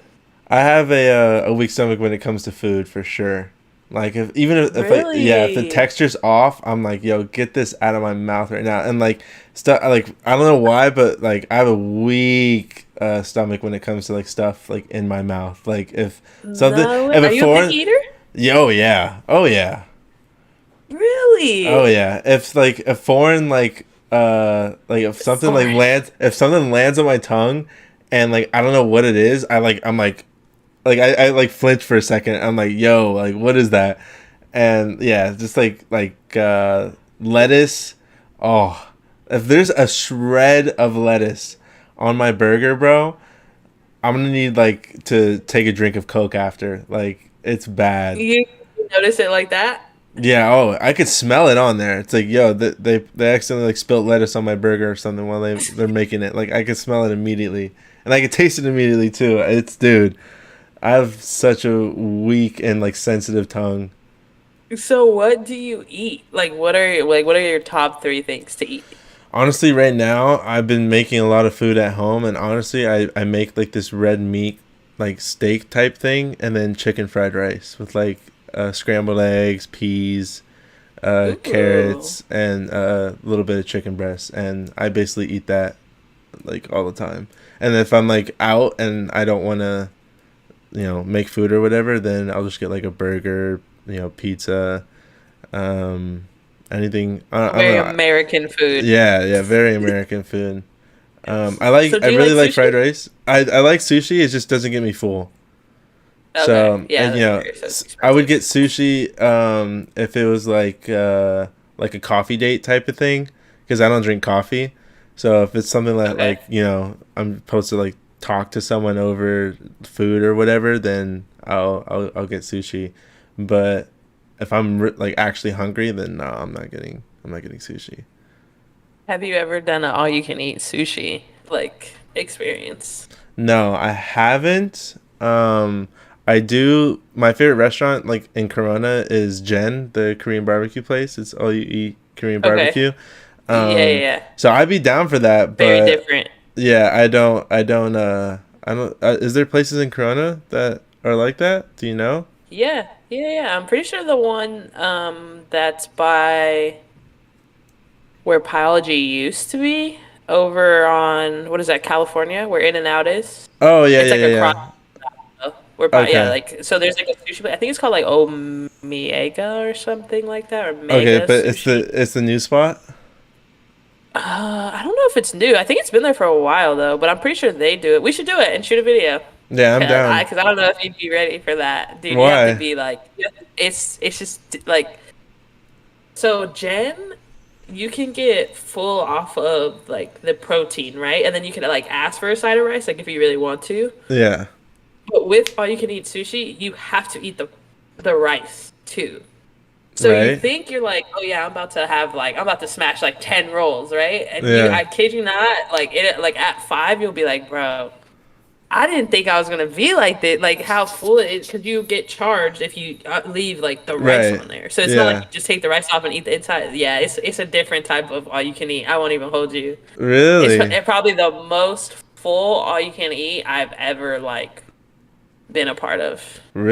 I have a weak stomach when it comes to food for sure. Like if if the Really? texture's off, I'm like, yo, get this out of my mouth right now. And like stuff like I don't know why, but like I have a weak stomach when it comes to like stuff like in my mouth. Like if something No, if are a you a foreign picky eater? oh yeah. Oh yeah. Really? Oh yeah. If like a foreign like if something like Foreign. lands on my tongue and like I don't know what it is, I'm like I like flinch for a second. I'm like, yo, like what is that? And yeah, just like lettuce. Oh, if there's a shred of lettuce on my burger, bro, I'm gonna need like to take a drink of Coke after. Like it's bad. You notice it like that? Yeah, oh, I could smell it on there. It's like, yo, they accidentally like spilled lettuce on my burger or something while they're making it. Like I could smell it immediately, and I could taste it immediately too. It's dude, I have such a weak and like sensitive tongue. So what do you eat? Like what are your top 3 things to eat? Honestly, right now I've been making a lot of food at home, and honestly, I make like this red meat like steak type thing, and then chicken fried rice with like scrambled eggs, peas, Ooh. carrots, and a little bit of chicken breast, and I basically eat that like all the time. And if I'm like out and I don't want to, you know, make food or whatever, then I'll just get like a burger, you know, pizza, anything. I Very don't know. American food. Yeah, very American food. I So do I you really like like fried sushi? rice. I like sushi. It just doesn't get me full. Okay. So Yeah, and, you know, that's fair. So it's I would get expensive. sushi if it was like a coffee date type of thing, because I don't drink coffee. So if it's something like Okay. you know, I'm supposed to like talk to someone over food or whatever, then I'll get sushi. But if I'm like actually hungry, then no, I'm not getting sushi. Have you ever done an all you can eat sushi like experience? No, I haven't. I do. My favorite restaurant, like in Corona, is Gen, the Korean barbecue place. It's all you eat Korean Okay. barbecue. Yeah. So I'd be down for that, Very but different. yeah, I don't. Is there places in Corona that are like that? Do you know? Yeah. I'm pretty sure the one that's by where Pyology used to be over on what is that, California, where In and Out is. Oh yeah, It's yeah, like yeah, across yeah. where Okay. like so there's like a sushi place. I think it's called like Omiega or something like that, or Okay, Mega but Sushi. it's the new spot. I don't know if it's new. I think it's been there for a while though, but I'm pretty sure they do it. We should do it and shoot a video. Yeah, I'm Cause down. I don't know if you'd be ready for that, dude. You have to Why? be like, it's just like, so Jen, you can get full off of like the protein, right? And then you can like ask for a side of rice, like if you really want to. Yeah. But with all you can eat sushi, you have to eat the rice too. So you Right. think you're like, oh yeah, I'm about to smash like 10 rolls, right? And Yeah. I kid you not, like at 5, you'll be like, bro, I didn't think I was gonna be like this, like how full it is, because you get charged if you leave like the rice Right. on there. So it's not like Yeah. you just take the rice off and eat the inside. Yeah, it's a different type of all you can eat. I won't even hold you. It's Really? probably the most full all you can eat I've ever like been a part of.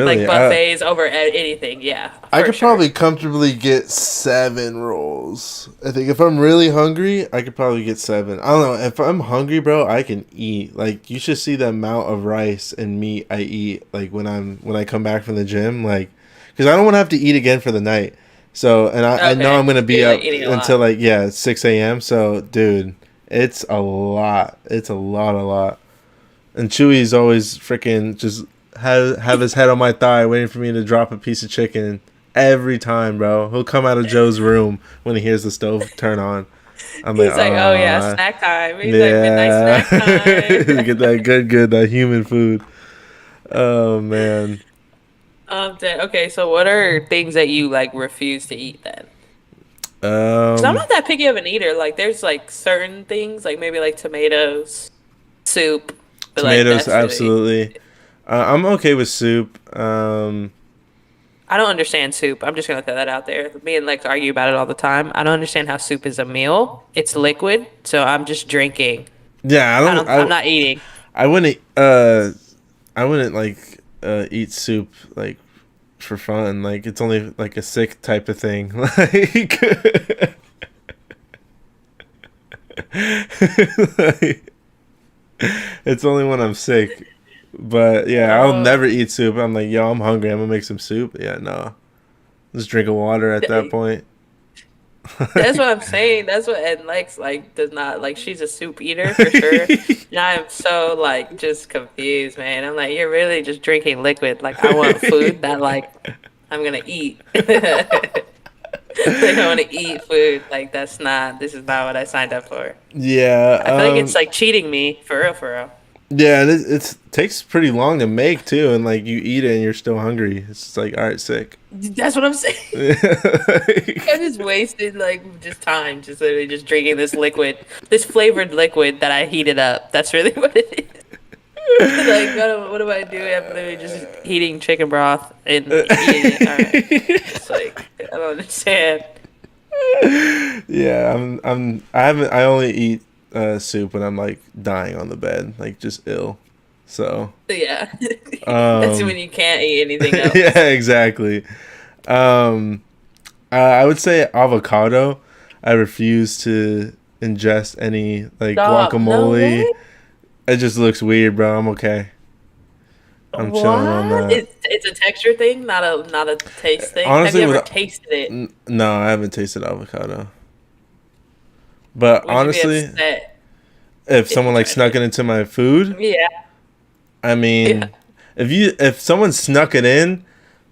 Like Really? buffets over anything. Yeah, I for could sure. probably comfortably get 7 rolls. I think if I'm really hungry, I could probably get 7. I don't know. If I'm hungry, bro, I can eat. Like you should see the amount of rice and meat I eat. Like when I come back from the gym, like because I don't want to have to eat again for the night. So and I know Okay, I'm gonna so be you're, up like, eating a until lot. like 6 a.m. So dude, it's a lot. It's a lot. And Chewy's always freaking just have his head on my thigh, waiting for me to drop a piece of chicken every time, bro. He'll come out of Joe's room when he hears the stove turn on. I'm like, He's like, oh yeah, ah, snack time. He's like, midnight yeah. snack time. Get that good, that human food. Oh man. Okay, so what are things that you like refuse to eat then? Because I'm Um, not that picky of an eater. Like, there's like certain things, like maybe like tomatoes, soup, but like tomatoes, that's really. absolutely. I'm okay with soup. I don't understand soup. I'm just gonna throw that out there. Me and Lex argue about it all the time. I don't understand how soup is a meal. It's liquid, so I'm just drinking. Yeah, I'm not eating. I wouldn't I wouldn't like eat soup like for fun. Like it's only like a sick type of thing. Like, it's only when I'm sick. But yeah, I'll never eat soup. I'm like, yo, I'm hungry. I'm gonna make some soup. Yeah, no. Just drinking water at that point. That's what I'm saying. That's what and Lex like does not like. She's a soup eater for sure. And I'm so like just confused, man. I'm like, you're really just drinking liquid. Like I want food that like I'm gonna eat. Like I want to eat food. Like that's not. This is not what I signed up for. Yeah, I feel like it's like cheating me for real, for real. yeah, and it takes pretty long to make too, and like you eat it and you're still hungry. It's just like, all right, sick. That's what I'm saying. I just wasted like just time, just literally just drinking this liquid, this flavored liquid that I heated up. That's really what it is. Like what do I do? I'm literally just heating chicken broth and eating it. All right. It's like I don't understand. Yeah, I only eat soup when I'm like dying on the bed, like just ill. So Yeah, that's um when you can't eat anything else. yeah, exactly. Um I would say avocado. I refuse to ingest any like Stop. No guacamole. way. It just looks weird, bro. I'm okay. I'm chilling on What? that. It's a texture thing, not a taste thing. Have Honestly, you ever with tasted it? no, I haven't tasted avocado. But Would you be honestly, upset if if someone you like tried snuck it? it into my food, Yeah. I mean, Yeah. if someone snuck it in,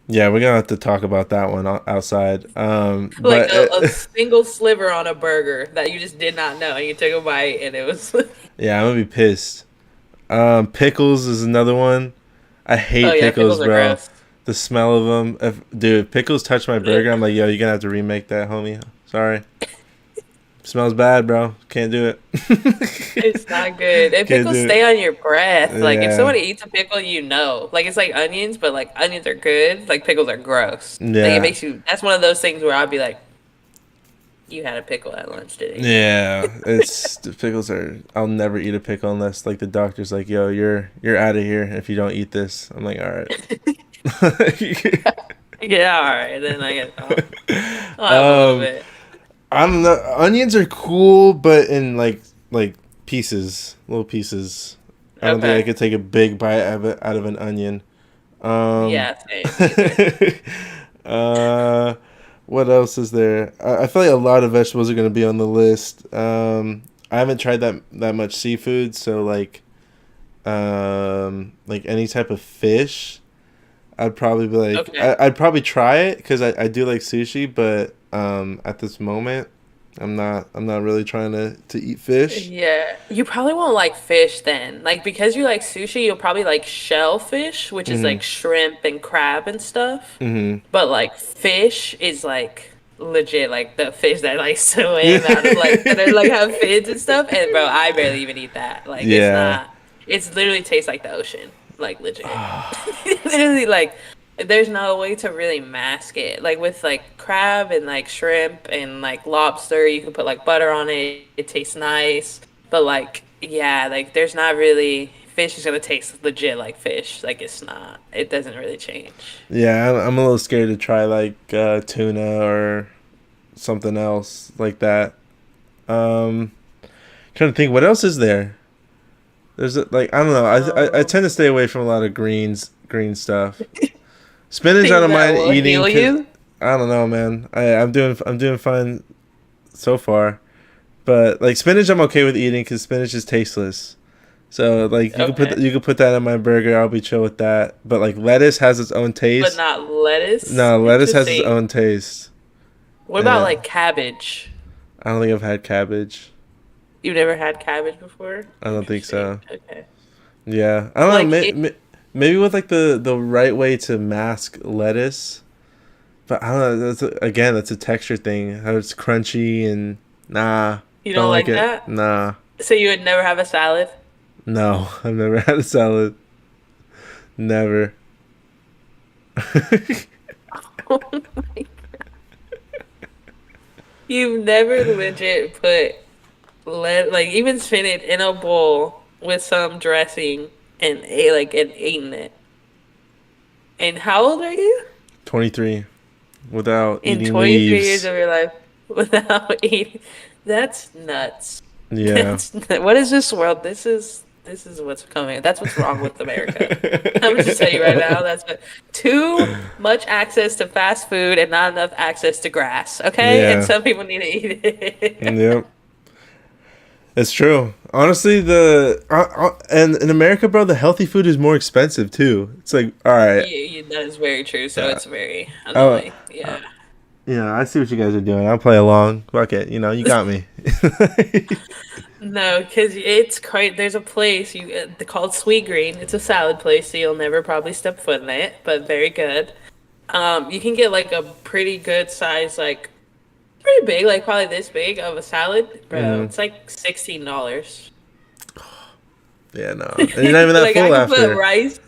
yeah, we're gonna have to talk about that one outside. Like But a single sliver on a burger that you just did not know, and you took a bite, and it was. yeah, I'm gonna be pissed. Pickles is another one. I hate Oh yeah, pickles, pickles are bro. gross. The smell of them. If pickles touch my burger, I'm like, yo, you're gonna have to remake that, homie. Sorry. Smells bad, bro. Can't do it. It's not good. And Can't pickles do it. stay on your breath. Like if Yeah. somebody eats a pickle, you know. Like it's like onions, but like onions are good. Like pickles are gross. Like Yeah. it makes you. That's one of those things where I'd be like, "You had a pickle at lunch today." Yeah, it's the pickles are. I'll never eat a pickle unless like the doctor's like, "Yo, you're out of here if you don't eat this." I'm like, "All right." Yeah, all right. Then I guess I'll have a little bit. I don't know. Onions are cool, but in like pieces, little pieces. I don't think I Okay. could take a big bite out of an onion. Yeah, same. uh, what else is there? I feel like a lot of vegetables are gonna be on the list. I haven't tried that much seafood, so like any type of fish, I'd probably be like, Okay. I'd probably try it because I do like sushi, but at this moment, I'm not really trying to eat fish. Yeah, you probably won't like fish then. Like because you like sushi, you'll probably like shellfish, which is like shrimp and crab and stuff. But like fish is like legit like the fish that like swim out of like that are like have fins and stuff. And bro, I barely even eat that. Like it's Yeah. not. It's literally tastes like the ocean. Like legit. Literally like there's no way to really mask it. Like with like crab and like shrimp and like lobster, you can put like butter on it. It tastes nice. But like yeah, like there's not really fish is gonna taste legit like fish. Like it's not. It doesn't really change. Yeah, I'm a little scared to try like tuna or something else like that. Trying to think what else is there. There's like I don't know. I tend to stay away from a lot of green stuff. Spinach I don't mind will eating. heal you? I don't know, man. I'm doing fine so far. But like spinach I'm okay with eating cuz spinach is tasteless. So like you could put that in my burger. I'll be chill with that. But like lettuce has its own taste. But not lettuce. No, lettuce has its Interesting. own taste. What about Yeah. like cabbage? I don't think I've had cabbage. You've never had cabbage before? I don't think so. Okay. Yeah, I don't Like, know. Maybe with like the right way to mask lettuce, but I don't know. That's a texture thing. How it's crunchy and nah. You don't like it. that? Nah, So you would never have a salad? no. I've never had a salad. Never. Oh my God. You've never legit put like even spinach in a bowl with some dressing and eaten it. And how old are you? 23, without In eating 23 leaves. years of your life without eating. That's nuts. Yeah. What is this world? This is what's coming. That's what's wrong with America. I'm gonna just tell you right now. That's too much access to fast food and not enough access to grass. Okay, Yeah. and some people need to eat it. Yep. It's true. Honestly, and in America, bro, the healthy food is more expensive too. It's like, all right, That is very true. So Yeah. it's very Oh, annoying. Yeah. yeah, I see what you guys are doing. I'll play along. Fuck it, you got me. No, because it's quite. There's a place called Sweet Green. It's a salad place, so you'll never probably step foot in it, but very good. You can get like a pretty good size, like pretty big, like probably this big of a salad, bro. It's like $16. Yeah, no, and you're not even that Like full I can after. put rice.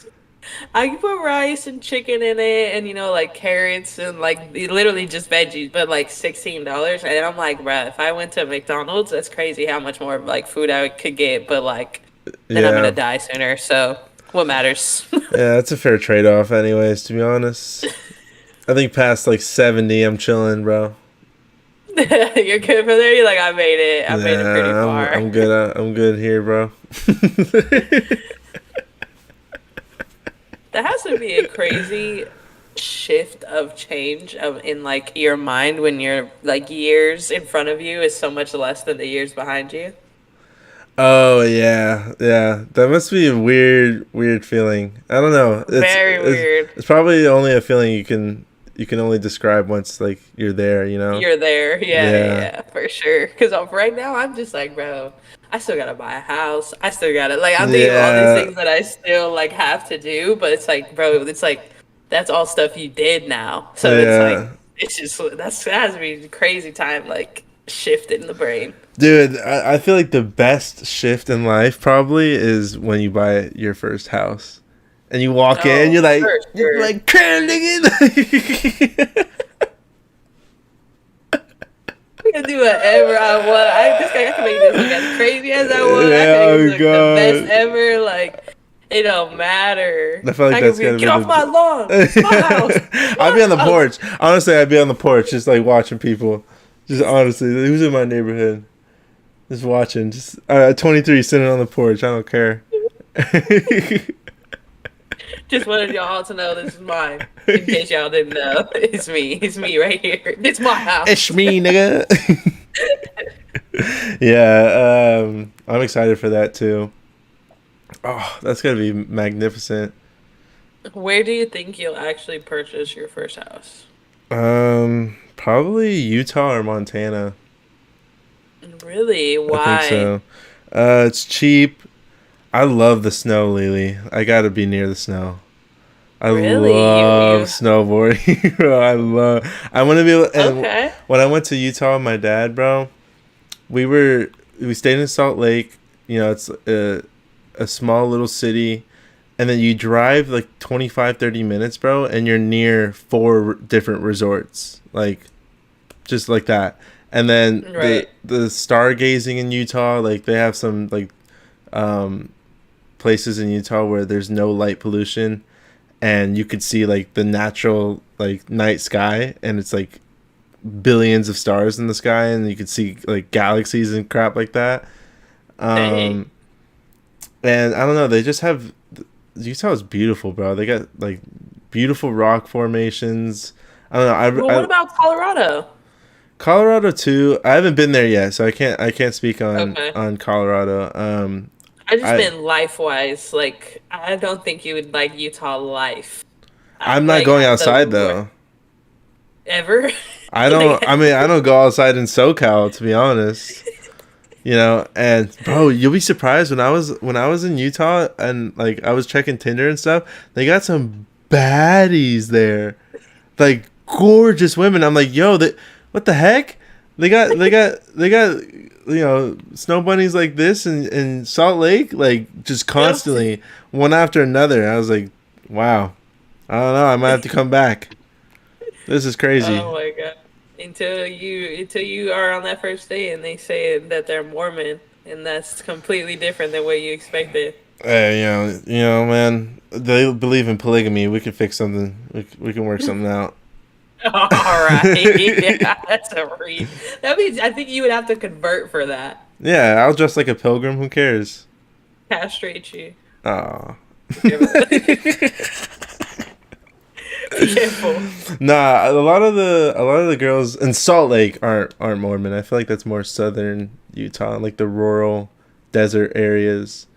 I can put rice and chicken in it, and like carrots and like literally just veggies, but like $16. And I'm like, bruh, if I went to McDonald's, that's crazy how much more like food I could get. But like, then I'm Yeah. gonna die sooner. So what matters? Yeah, that's a fair trade-off, anyways. To be honest, I think past like 70, I'm chilling, bro. You're good for there. You're like, I made it. I made it pretty Yeah, far. I'm good. I'm good here, bro. That has to be a crazy shift of change in like your mind when you're like years in front of you is so much less than the years behind you. Oh yeah. That must be a weird feeling. I don't know. Very weird. It's probably only a feeling you can only describe once like you're there. You're there. Yeah. Yeah, for sure. Because right now I'm just like, bro, I still gotta buy a house. I still gotta I'm thinking of all Yeah. these things that I still like have to do. But it's like, bro, it's like that's all stuff you did now. So Yeah. it's like it's just that has to be a crazy time like shift in the brain. Dude, I feel like the best shift in life probably is when you buy your first house. And you walk in, you're like, for you're sure. like, "Damn, nigga." I can do whatever I want. I can make this look as crazy as I want. Yeah, I can oh make this look God. the best ever. Like it don't matter. I feel like can that's be, gotta get be off the- my lawn. It's my house. I'd be on the porch. Honestly, I'd be on the porch just like watching people. Just honestly, who's in my neighborhood? Just watching. Just 23 sitting on the porch. I don't care. Just wanted y'all to know this is mine. In case y'all didn't know, it's me. It's me right here. It's my house. It's me, nigga. Yeah, I'm excited for that too. Oh, that's gonna be magnificent. Where do you think you'll actually purchase your first house? Probably Utah or Montana. Really? I Why? think so. It's cheap. I love the snow, Lily. I gotta be near the snow. I Really? love You snowboarding, bro. I want to be able. And okay? when I went to Utah with my dad, bro, we stayed in Salt Lake. You know, it's a small little city, and then you drive like 25, 30 minutes, bro, and you're near 4 different resorts, like just like that. And then Right. the stargazing in Utah, like they have some like um places in Utah where there's no light pollution, and you could see like the natural like night sky, and it's like billions of stars in the sky, and you could see like galaxies and crap like that. Dang. um and I don't know, they just have, Utah is beautiful, bro. They got like beautiful rock formations. I don't know. Well, what about Colorado? Colorado too. I haven't been there yet, so I can't speak Okay. on Colorado. I just I meant life wise. Like, I don't think you would like Utah life. I'm not Like, going the outside wor- though. Ever? I don't. I mean, I don't go outside in SoCal, to be honest. You know, and bro, you'll be surprised when I was in Utah and like I was checking Tinder and stuff. They got some baddies there, like gorgeous women. I'm like, yo, what the heck? They got snow bunnies like this in Salt Lake, like just constantly one after another. I was like, wow, I don't know. I might have to come back. This is crazy. Oh my god! Until you are on that first date and they say that they're Mormon, and that's completely different than what you expected. Hey, man, they believe in polygamy. We can fix something. We can work something out. All right, yeah, that's a read. That means I think you would have to convert for that. Yeah, I'll dress like a pilgrim. Who cares? Castrate you. Aw. Be careful. Nah, a lot of the girls in Salt Lake aren't Mormon. I feel like that's more southern Utah, like the rural desert areas.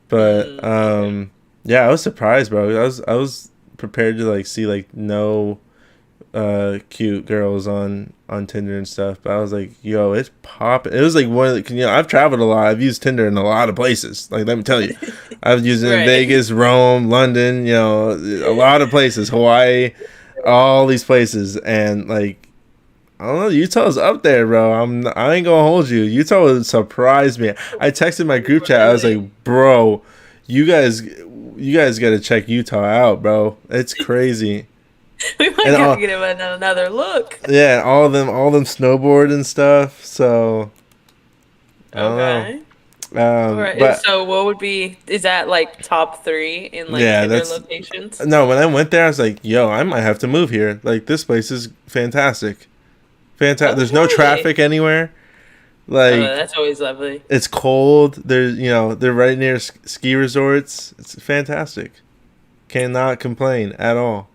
But yeah, I was surprised, bro. I was prepared to like see like no cute girls on Tinder and stuff, but I was like, yo, it's popping. It was like one of the, I've traveled a lot. I've used Tinder in a lot of places. Like, let me tell you, I've used it in Right. Vegas, Rome, London, a lot of places, Hawaii, all these places. And like, I don't know, Utah's up there, bro. I ain't gonna hold you. Utah would surprise me. I texted my group chat. I was like, bro, you guys gotta check Utah out, bro. It's crazy. We might And gotta get him another look. Yeah, all them snowboard and stuff. So I don't Okay. know. All right. But So, what would be? Is that like top 3 in like Yeah, Tinder that's- locations? no, when I went there, I was like, yo, I might have to move here. Like, this place is fantastic. Fantastic. There's no Okay. traffic anywhere. Oh, Like, that's always lovely. it's cold. There's, they're right near ski resorts. It's fantastic. Cannot complain at all.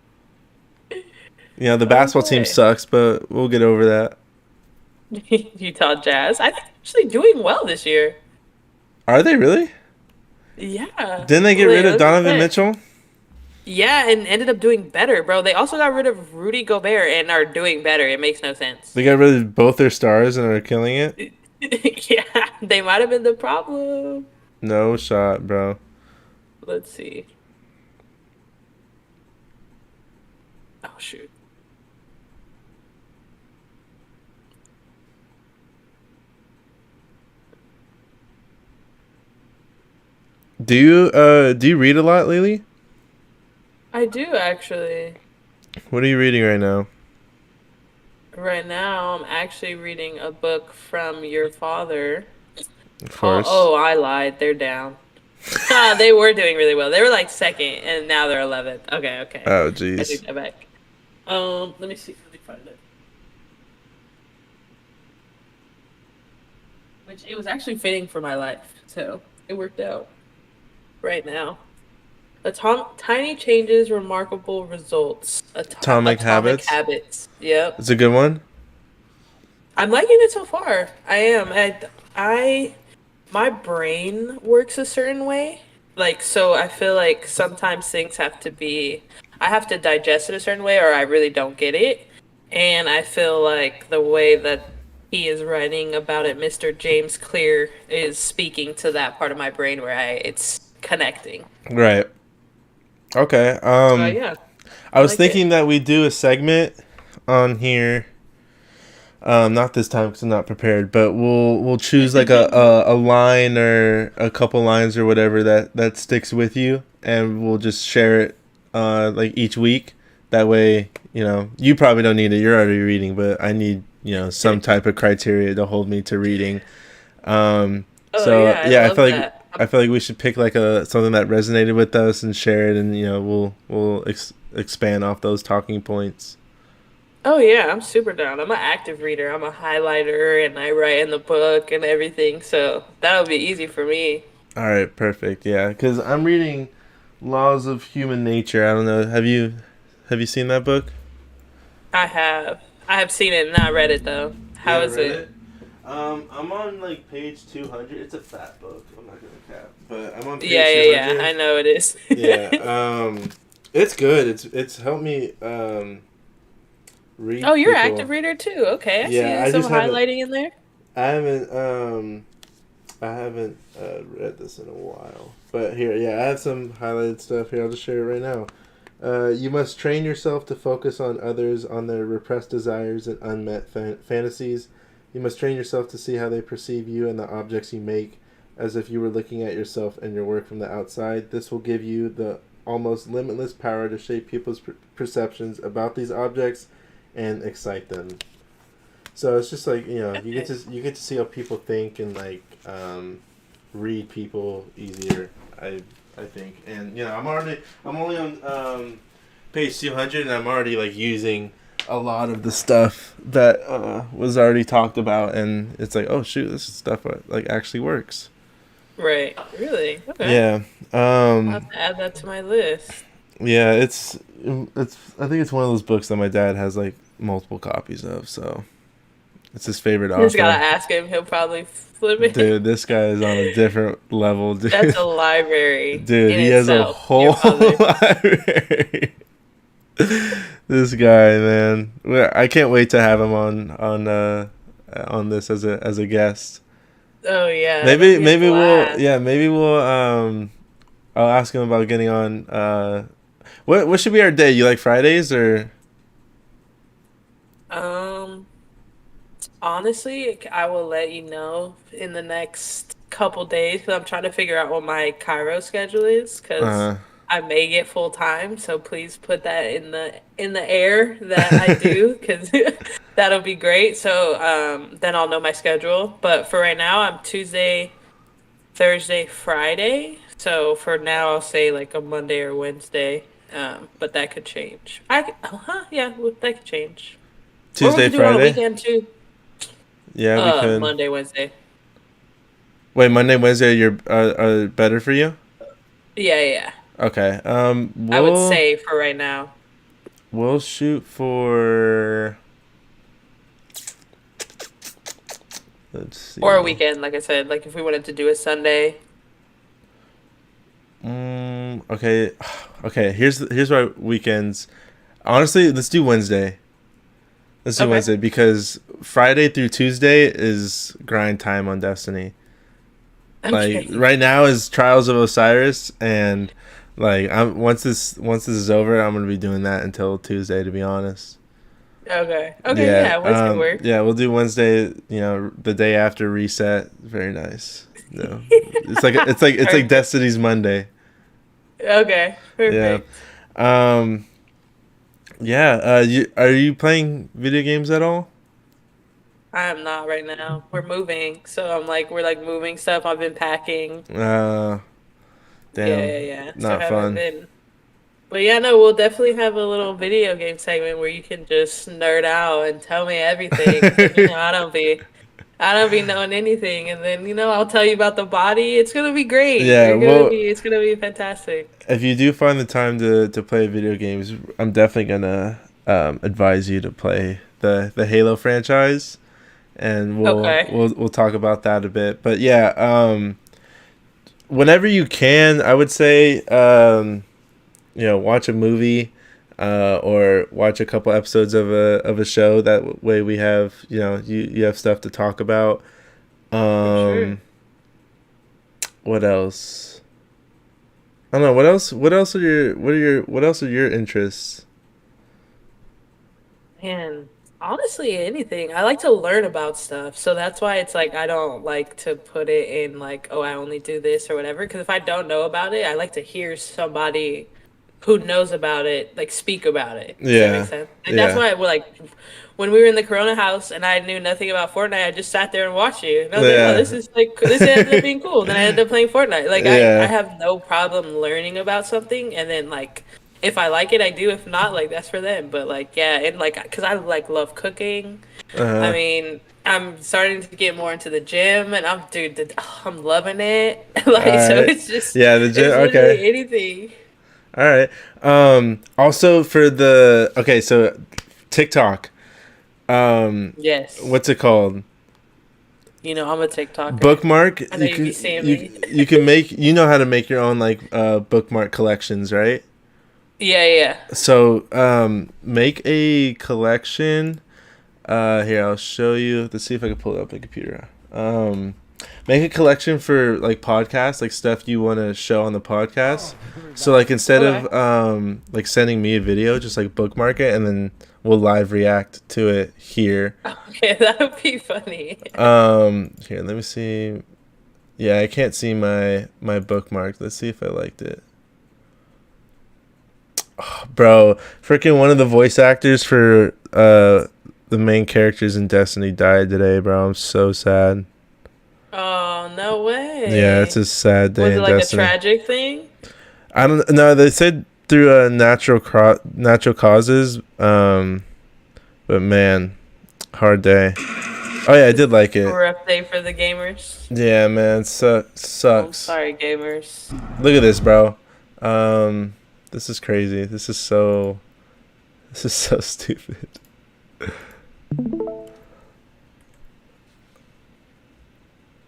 The basketball team Okay. sucks, but we'll get over that. Utah Jazz. I think they're actually doing well this year. Are they really? Yeah. Didn't they get rid of look Donovan good. Mitchell? Yeah, and ended up doing better, bro. They also got rid of Rudy Gobert and are doing better. It makes no sense. They got rid of both their stars and are killing it? Yeah, they might have been the problem. No shot, bro. Let's see. Oh shoot. Do you read a lot, Lily? I do actually. What are you reading right now? Right now, I'm actually reading a book from your father. Of course. Oh, I lied. They're down. They were doing really well. They were like second, and now they're 11th. Okay. Oh, I jeez. take that back. Let me see. Let me find it. Which it was actually fitting for my life, so it worked out. Right now, Tiny Changes, Remarkable Results. Atomic Habits? Habits. Yep. It's a good one. I'm liking it so far. I am. My brain works a certain way. Like, so I feel like sometimes things have to be, I have to digest it a certain way or I really don't get it. And I feel like the way that he is writing about it, Mr. James Clear is speaking to that part of my brain where it's connecting. Right. Okay. Yeah. I was like thinking that we do a segment on here. Not this time because I'm not prepared, but we'll choose like a line or a couple lines or whatever that sticks with you, and we'll just share it like each week. That way, you probably don't need it. You're already reading, but I need some type of criteria to hold me to reading. I I love feel like that. I feel like we should pick like something that resonated with us and share it, and we'll expand off those talking points. Oh yeah, I'm super down. I'm an active reader. I'm a highlighter and I write in the book and everything. So that'll be easy for me. All right, perfect. Yeah, because I'm reading Laws of Human Nature. I don't know. Have you seen that book? I have seen it and not read it though. How is it? I'm on like page 200. It's a fat book. I'm not gonna cap, but I'm on page Yeah. 200. I know it is. Yeah. It's good. It's helped me read. Oh, you're an people. active reader too. Okay, I Yeah, I see some just haven't- highlighting in there. I haven't read this in a while, but here, I have some highlighted stuff here. I'll just share it right now. You must train yourself to focus on others, on their repressed desires and unmet fantasies. You must train yourself to see how they perceive you and the objects you make, as if you were looking at yourself and your work from the outside. This will give you the almost limitless power to shape people's perceptions about these objects and excite them. So it's just like you get to see how people think and like read people easier. I think, and I'm only on page 200, and I'm already like using a lot of the stuff that was already talked about, and it's like, oh shoot, this is stuff that like actually works. Right. Really? Okay. Yeah. I'll have to add that to my list. Yeah, it's I think it's one of those books that my dad has like multiple copies of, so it's his favorite author. Just gotta ask him. He'll probably flip it. Dude, this guy is on a different level, dude. That's a library. Dude, in he has a itself, whole your father. library. This guy, man. I can't wait to have him on this as a guest. Oh yeah. Maybe that'd be a blast. maybe we'll I'll ask him about getting on what should be our day? You like Fridays or Honestly, I will let you know in the next couple days because I'm trying to figure out what my Cairo schedule is because I may get full time. So please put that in the air that I do because that'll be great. So then I'll know my schedule. But for right now, I'm Tuesday, Thursday, Friday. So for now, I'll say like a Monday or Wednesday. But that could change. Yeah, that could change. Or we Tuesday, could do it on a Friday? weekend too. Yeah, we could. Monday, Wednesday. Wait, Monday, Wednesday are better for you? Yeah. Okay. I would say for right now. We'll shoot for. Let's see. Or a weekend, like I said. Like if we wanted to do a Sunday. Okay. Okay. Here's why weekends. Honestly, let's do Wednesday. Let's do Wednesday because Friday through Tuesday is grind time on Destiny. Okay. Like right now is Trials of Osiris, and like once this is over, I'm gonna be doing that until Tuesday. To be honest. Okay. Yeah. Wednesday work. Yeah, we'll do Wednesday. The day after reset. Very nice. No, it's like Destiny's Monday. Okay. Perfect. Yeah. Are you playing video games at all? I am not right now. We're moving, so we're moving stuff. I've been packing. Damn. Yeah. Not fun. But yeah, no, we'll definitely have a little video game segment where you can just nerd out and tell me everything. I don't be knowing anything, and then I'll tell you about the body. It's gonna be great. Yeah, it's gonna be fantastic. If you do find the time to play video games, I'm definitely gonna advise you to play the Halo franchise, and we'll talk about that a bit. But yeah, whenever you can, I would say watch a movie. or watch a couple episodes of a show. That way we have, you have stuff to talk about. Sure. What else? I don't know. What else are your interests? Man, honestly, anything. I like to learn about stuff. So that's why it's like I don't like to put it in like, oh, I only do this or whatever. Because if I don't know about it, I like to hear somebody who knows about it like speak about it. Does Yeah. that make sense? And that's Yeah. why like when we were in the Corona house and I knew nothing about Fortnite, I just sat there and watched you. And I was like, Yeah. oh, this ended up being cool. Then I ended up playing Fortnite. Like Yeah. I have no problem learning about something, and then like if I like it, I do. If not, like that's for them. But like yeah, and like because I like love cooking. I mean, I'm starting to get more into the gym, and I'm loving it. Like so, Alright. it's just Yeah, the gym. it's literally Okay. anything. All right. Also for so TikTok. Yes. What's it called? You know, I'm a TikToker. Bookmark. I know you be seeing me. You can make. You know how to make your own like bookmark collections, right? Yeah. So make a collection. Here I'll show you. Let's see if I can pull it up on the computer. Make a collection for like podcasts, like stuff you want to show on the podcast. So like instead of like sending me a video, just like bookmark it and then we'll live react to it here. Okay, that would be funny. Here, let me see. Yeah, I can't see my bookmark. Let's see if I liked it. Oh, bro, freaking one of the voice actors for the main characters in Destiny died today, bro. I'm so sad. Oh no way. Yeah, it's a sad day Was it in like Destiny. a tragic thing? I don't know. They said through natural causes. But man, hard day. Oh yeah, I did like it. Rough day for the gamers. Yeah, man, I'm sucks. sorry, gamers. Look at this, bro. This is crazy. This is so stupid.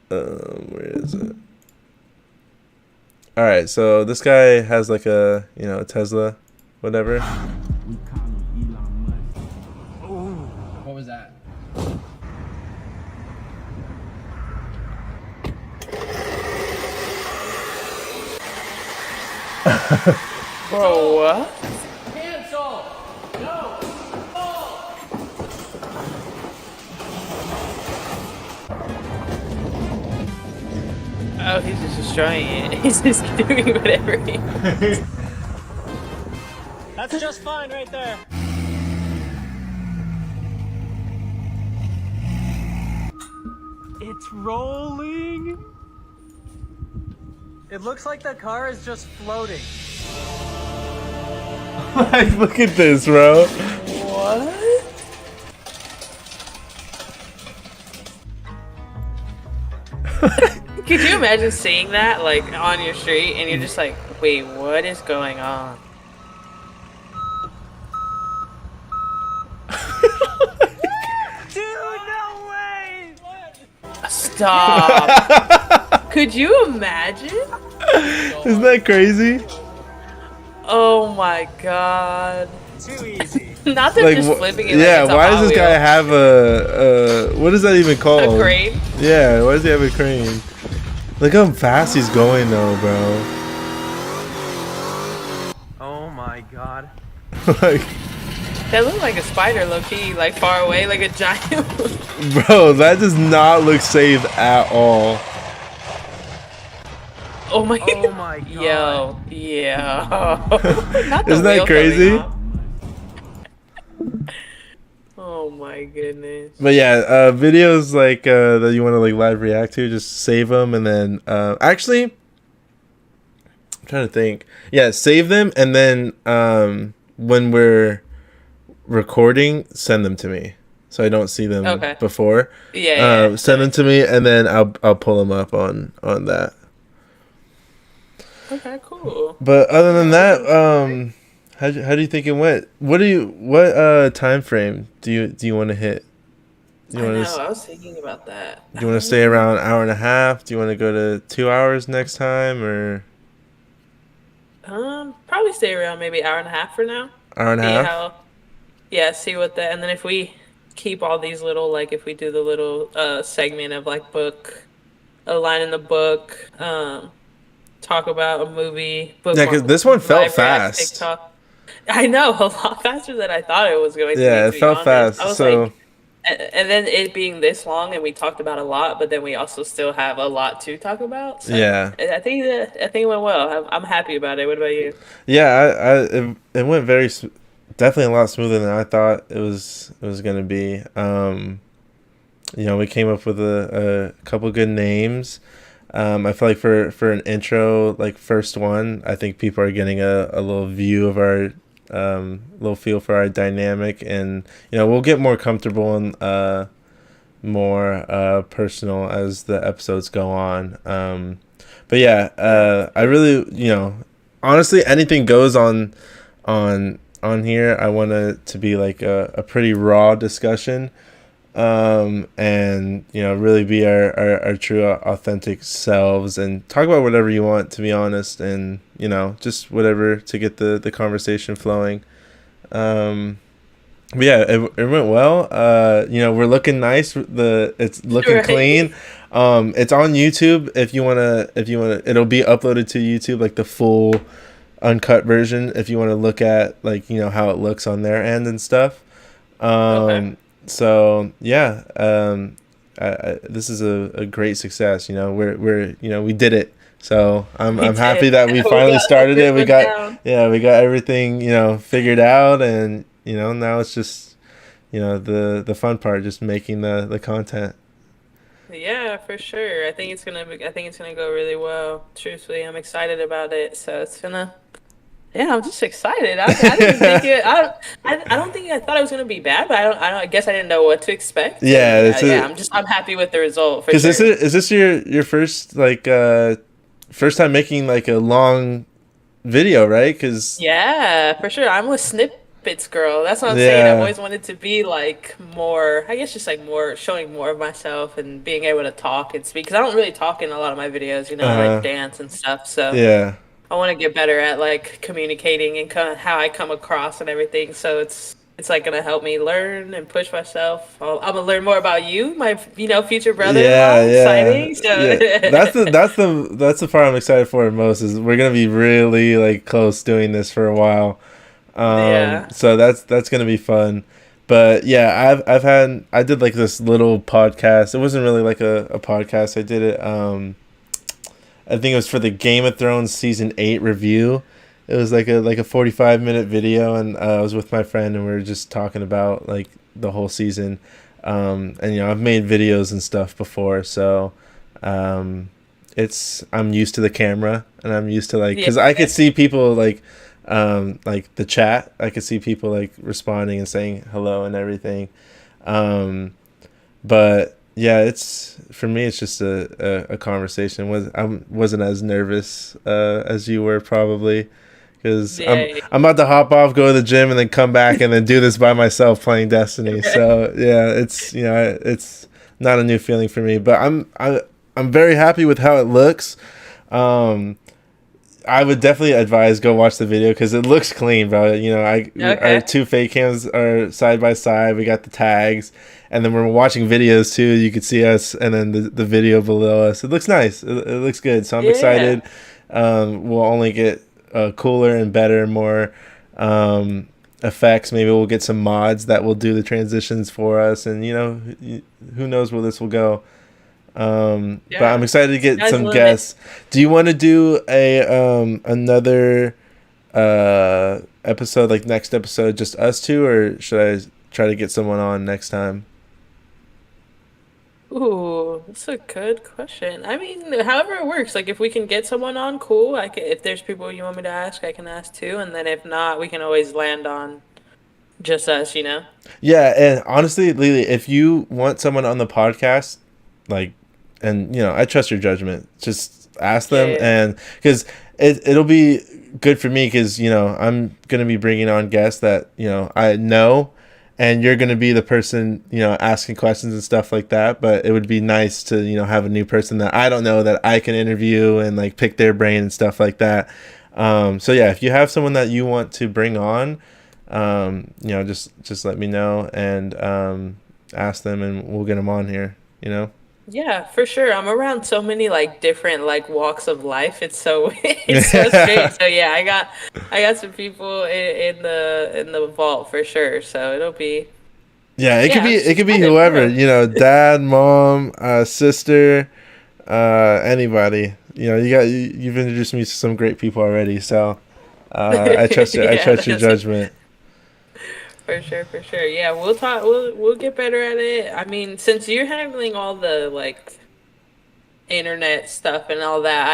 Where is it? All right, so this guy has like a a Tesla, whatever. What was that? Bro, what? Cancel! No! Oh, he's just destroying it. He's just doing whatever he. That's just fine right there. It's rolling. It looks like the car is just floating. Like, look at this, bro. What? Could you imagine seeing that like on your street and you're just like, wait, what is going on? Dude, no way! Stop. Could you imagine? Isn't that crazy? Oh my god. Too easy. Not them Like, just wh- flipping it. yeah. Like it's a Why Hot does this guy Wheel. have a what is that even called? A crane? Yeah. Why does he have a crane? Look how fast he's going though, bro. Oh my god. Like, That looked like a spider, low key, like far away, like a giant. bro, that does not look safe at all. Oh my. Oh my god. Yo, yeah. Not the Isn't that wheel coming crazy? off. Oh my goodness. But yeah, videos like that you want to like live react to, just save them and then actually, I'm trying to think. Yeah, save them and then when we're recording, send them to me so I don't see them Okay. before. Yeah. Send them to me and then I'll pull them up on that. Okay, cool. But other than that, how do you think it went? What time frame do you want to hit? Do I you know. want to I was thinking about that. do you want to stay around an hour and a half? Do you want to go to 2 hours next time or? Probably stay around maybe hour and a half for now. hour and a See half. how, yeah, see what the, and then if we keep all these little, like, if we do the little segment of like book, a line in the book, talk about a movie, book, Yeah, because this one felt fast. TikTok. I know, a lot faster than I thought it was going to Yeah, be, it to be felt honest. fast. I was So like, and then it being this long, and we talked about a lot, but then we also still have a lot to talk about. So yeah, I think it went well. I'm happy about it. What about you? yeah, it went definitely a lot smoother than I thought it was gonna be. You know, we came up with a couple good names. I feel like for an intro, like first one, I think people are getting a little view of our little feel for our dynamic, and you know we'll get more comfortable and more personal as the episodes go on. But yeah, I really, you know, honestly, anything goes on here. I want it to be like a pretty raw discussion, and you know really be our true authentic selves and talk about whatever you want, to be honest, and you know just whatever to get the conversation flowing. But yeah, it went well. You know, we're looking nice. It's looking Right. clean. It's on YouTube. If you wanna, it'll be uploaded to YouTube, like the full uncut version. If you want to look at like you know how it looks on their end and stuff. Okay. So yeah, this is a great success. You know, we're you know we did it. So I'm We happy did. that we We finally got started it. We everything got we got everything you know figured out, and you know now it's just you know the fun part, just making the content. Yeah, for sure. I think it's gonna go really well. Truthfully, I'm excited about it. So it's gonna. Yeah, I'm just excited. I didn't think it. I don't think I thought it was gonna be bad, but I guess I didn't know what to expect. Yeah, And, it's I'm happy with the result for Because sure. is this your first like first time making like a long video, right? Because Yeah, for sure. I'm a snippets girl. That's what I'm saying. I've yeah, always wanted to be like more, I guess just like more showing more of myself and being able to talk and speak. Because I don't really talk in a lot of my videos, you know, I uh, like dance and stuff. So yeah. I want to get better at like communicating and kind of how I come across and everything. So it's like gonna help me learn and push myself. I'm gonna learn more about you, my future brother-in-law. Yeah, Exciting. So yeah. That's the part I'm excited for most is we're gonna be really like close doing this for a while. yeah. So that's gonna be fun. But yeah, I did like this little podcast. It wasn't really like a podcast. I did it. I think it was for the Game of Thrones season 8 review. It was like a 45-minute video, and I was with my friend, and we were just talking about like the whole season. And you know, I've made videos and stuff before, so I'm used to the camera, and I'm used to like because I could see people like the chat. I could see people like responding and saying hello and everything. But yeah, it's for me. It's just a conversation. I wasn't as nervous as you were probably. Because I'm about to hop off, go to the gym, and then come back and then do this by myself playing Destiny. So yeah, it's it's not a new feeling for me, but I'm very happy with how it looks. I would definitely advise go watch the video because it looks clean, bro. You know, our two fake cams are side by side. We got the tags, and then when we're watching videos too, you could see us, and then the video below us. It looks nice. It looks good. So I'm excited. We'll only get cooler and better, more effects. Maybe we'll get some mods that will do the transitions for us, and you know, who knows where this will go. But I'm excited to get some guests. Do you want to do another episode, like next episode, just us two, or should I try to get someone on next time? Ooh, that's a good question. I mean, however it works. Like, if we can get someone on, cool. If there's people you want me to ask, I can ask too. And then if not, we can always land on just us, you know? Yeah, and honestly, Lily, if you want someone on the podcast, like, and you know, I trust your judgment. Just ask them, and because it'll be good for me, because you know I'm gonna be bringing on guests that you know I know. And you're going to be the person, you know, asking questions and stuff like that. But it would be nice to, you know, have a new person that I don't know that I can interview and like pick their brain and stuff like that. So yeah, if you have someone that you want to bring on, you know, just let me know and ask them, and we'll get them on here. You know. Yeah, for sure. I'm around so many like different like walks of life. It's so it's so strange. So yeah, I got some people in the vault for sure. So it'll be Yeah, it could Yeah, be it's it could be exciting, whoever, yeah. you know, dad, mom, sister, anybody. You know, you've introduced me to some great people already, so I trust I Yeah, trust your that's- judgment. For sure, for sure. Yeah, we'll talk. We'll get better at it. I mean, since you're handling all the like internet stuff and all that,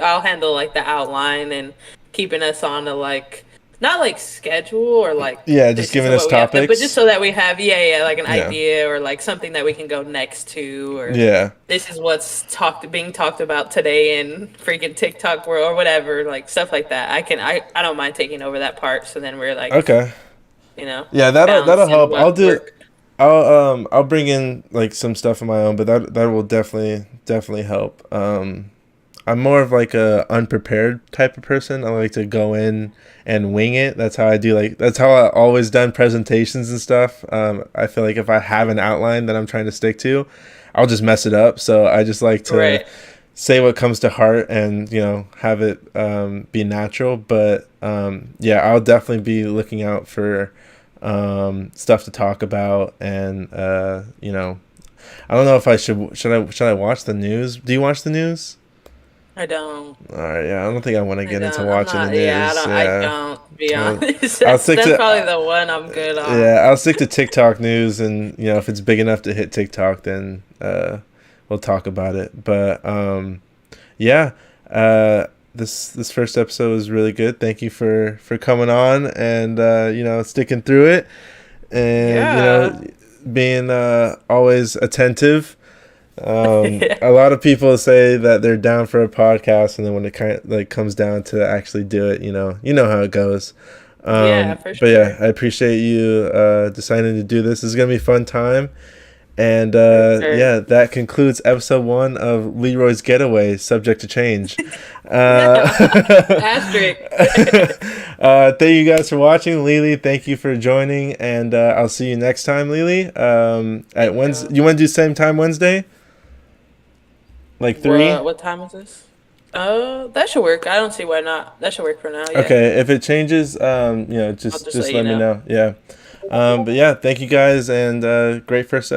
I'll handle like the outline and keeping us on a like not like schedule or like Yeah, this just giving is us what we have to- but topics. just so that we have like an Yeah. idea or like something that we can go next to or Yeah. this is what's being talked about today in freaking TikTok world or whatever, like stuff like that. I don't mind taking over that part. So then we're like, Okay. you know, Yeah, that'll balancing help. what I'll do. work. I'll bring in like some stuff of my own, but that will definitely help. I'm more of like a unprepared type of person. I like to go in and wing it. That's how I always done presentations and stuff. I feel like if I have an outline that I'm trying to stick to, I'll just mess it up. So I just like to Right. say what comes to heart and, you know, have it be natural. But yeah, I'll definitely be looking out for stuff to talk about. And you know, I don't know if I should I watch the news. Do you watch the news? I don't. All right, yeah, I don't think I want to get into I'm watching not- the news. Yeah, I don't. To be I'll- honest, I'll that's, stick that's to- probably the one I'm good on. Yeah, I'll stick to TikTok news, and you know, if it's big enough to hit TikTok, then we'll talk about it. But yeah, this first episode was really good. Thank you for coming on and you know, sticking through it, and you know, being always attentive. A lot of people say that they're down for a podcast, and then when it kind of like comes down to actually do it, you know how it goes. Yeah, for But yeah, sure. I appreciate you deciding to do this. This is gonna be a fun time, and sure. yeah, that concludes episode 1 of Leroy's Getaway. Subject to change. Asterisk. Thank you guys for watching. Lily, thank you for joining, and I'll see you next time, Lily. At Wednesday, you want to do same time Wednesday? Like 3? What time is this? That should work. I don't see why not. That should work for now. Yeah. Okay, if it changes, you know, just just let let you me know. know. Yeah. But yeah, thank you guys, and great first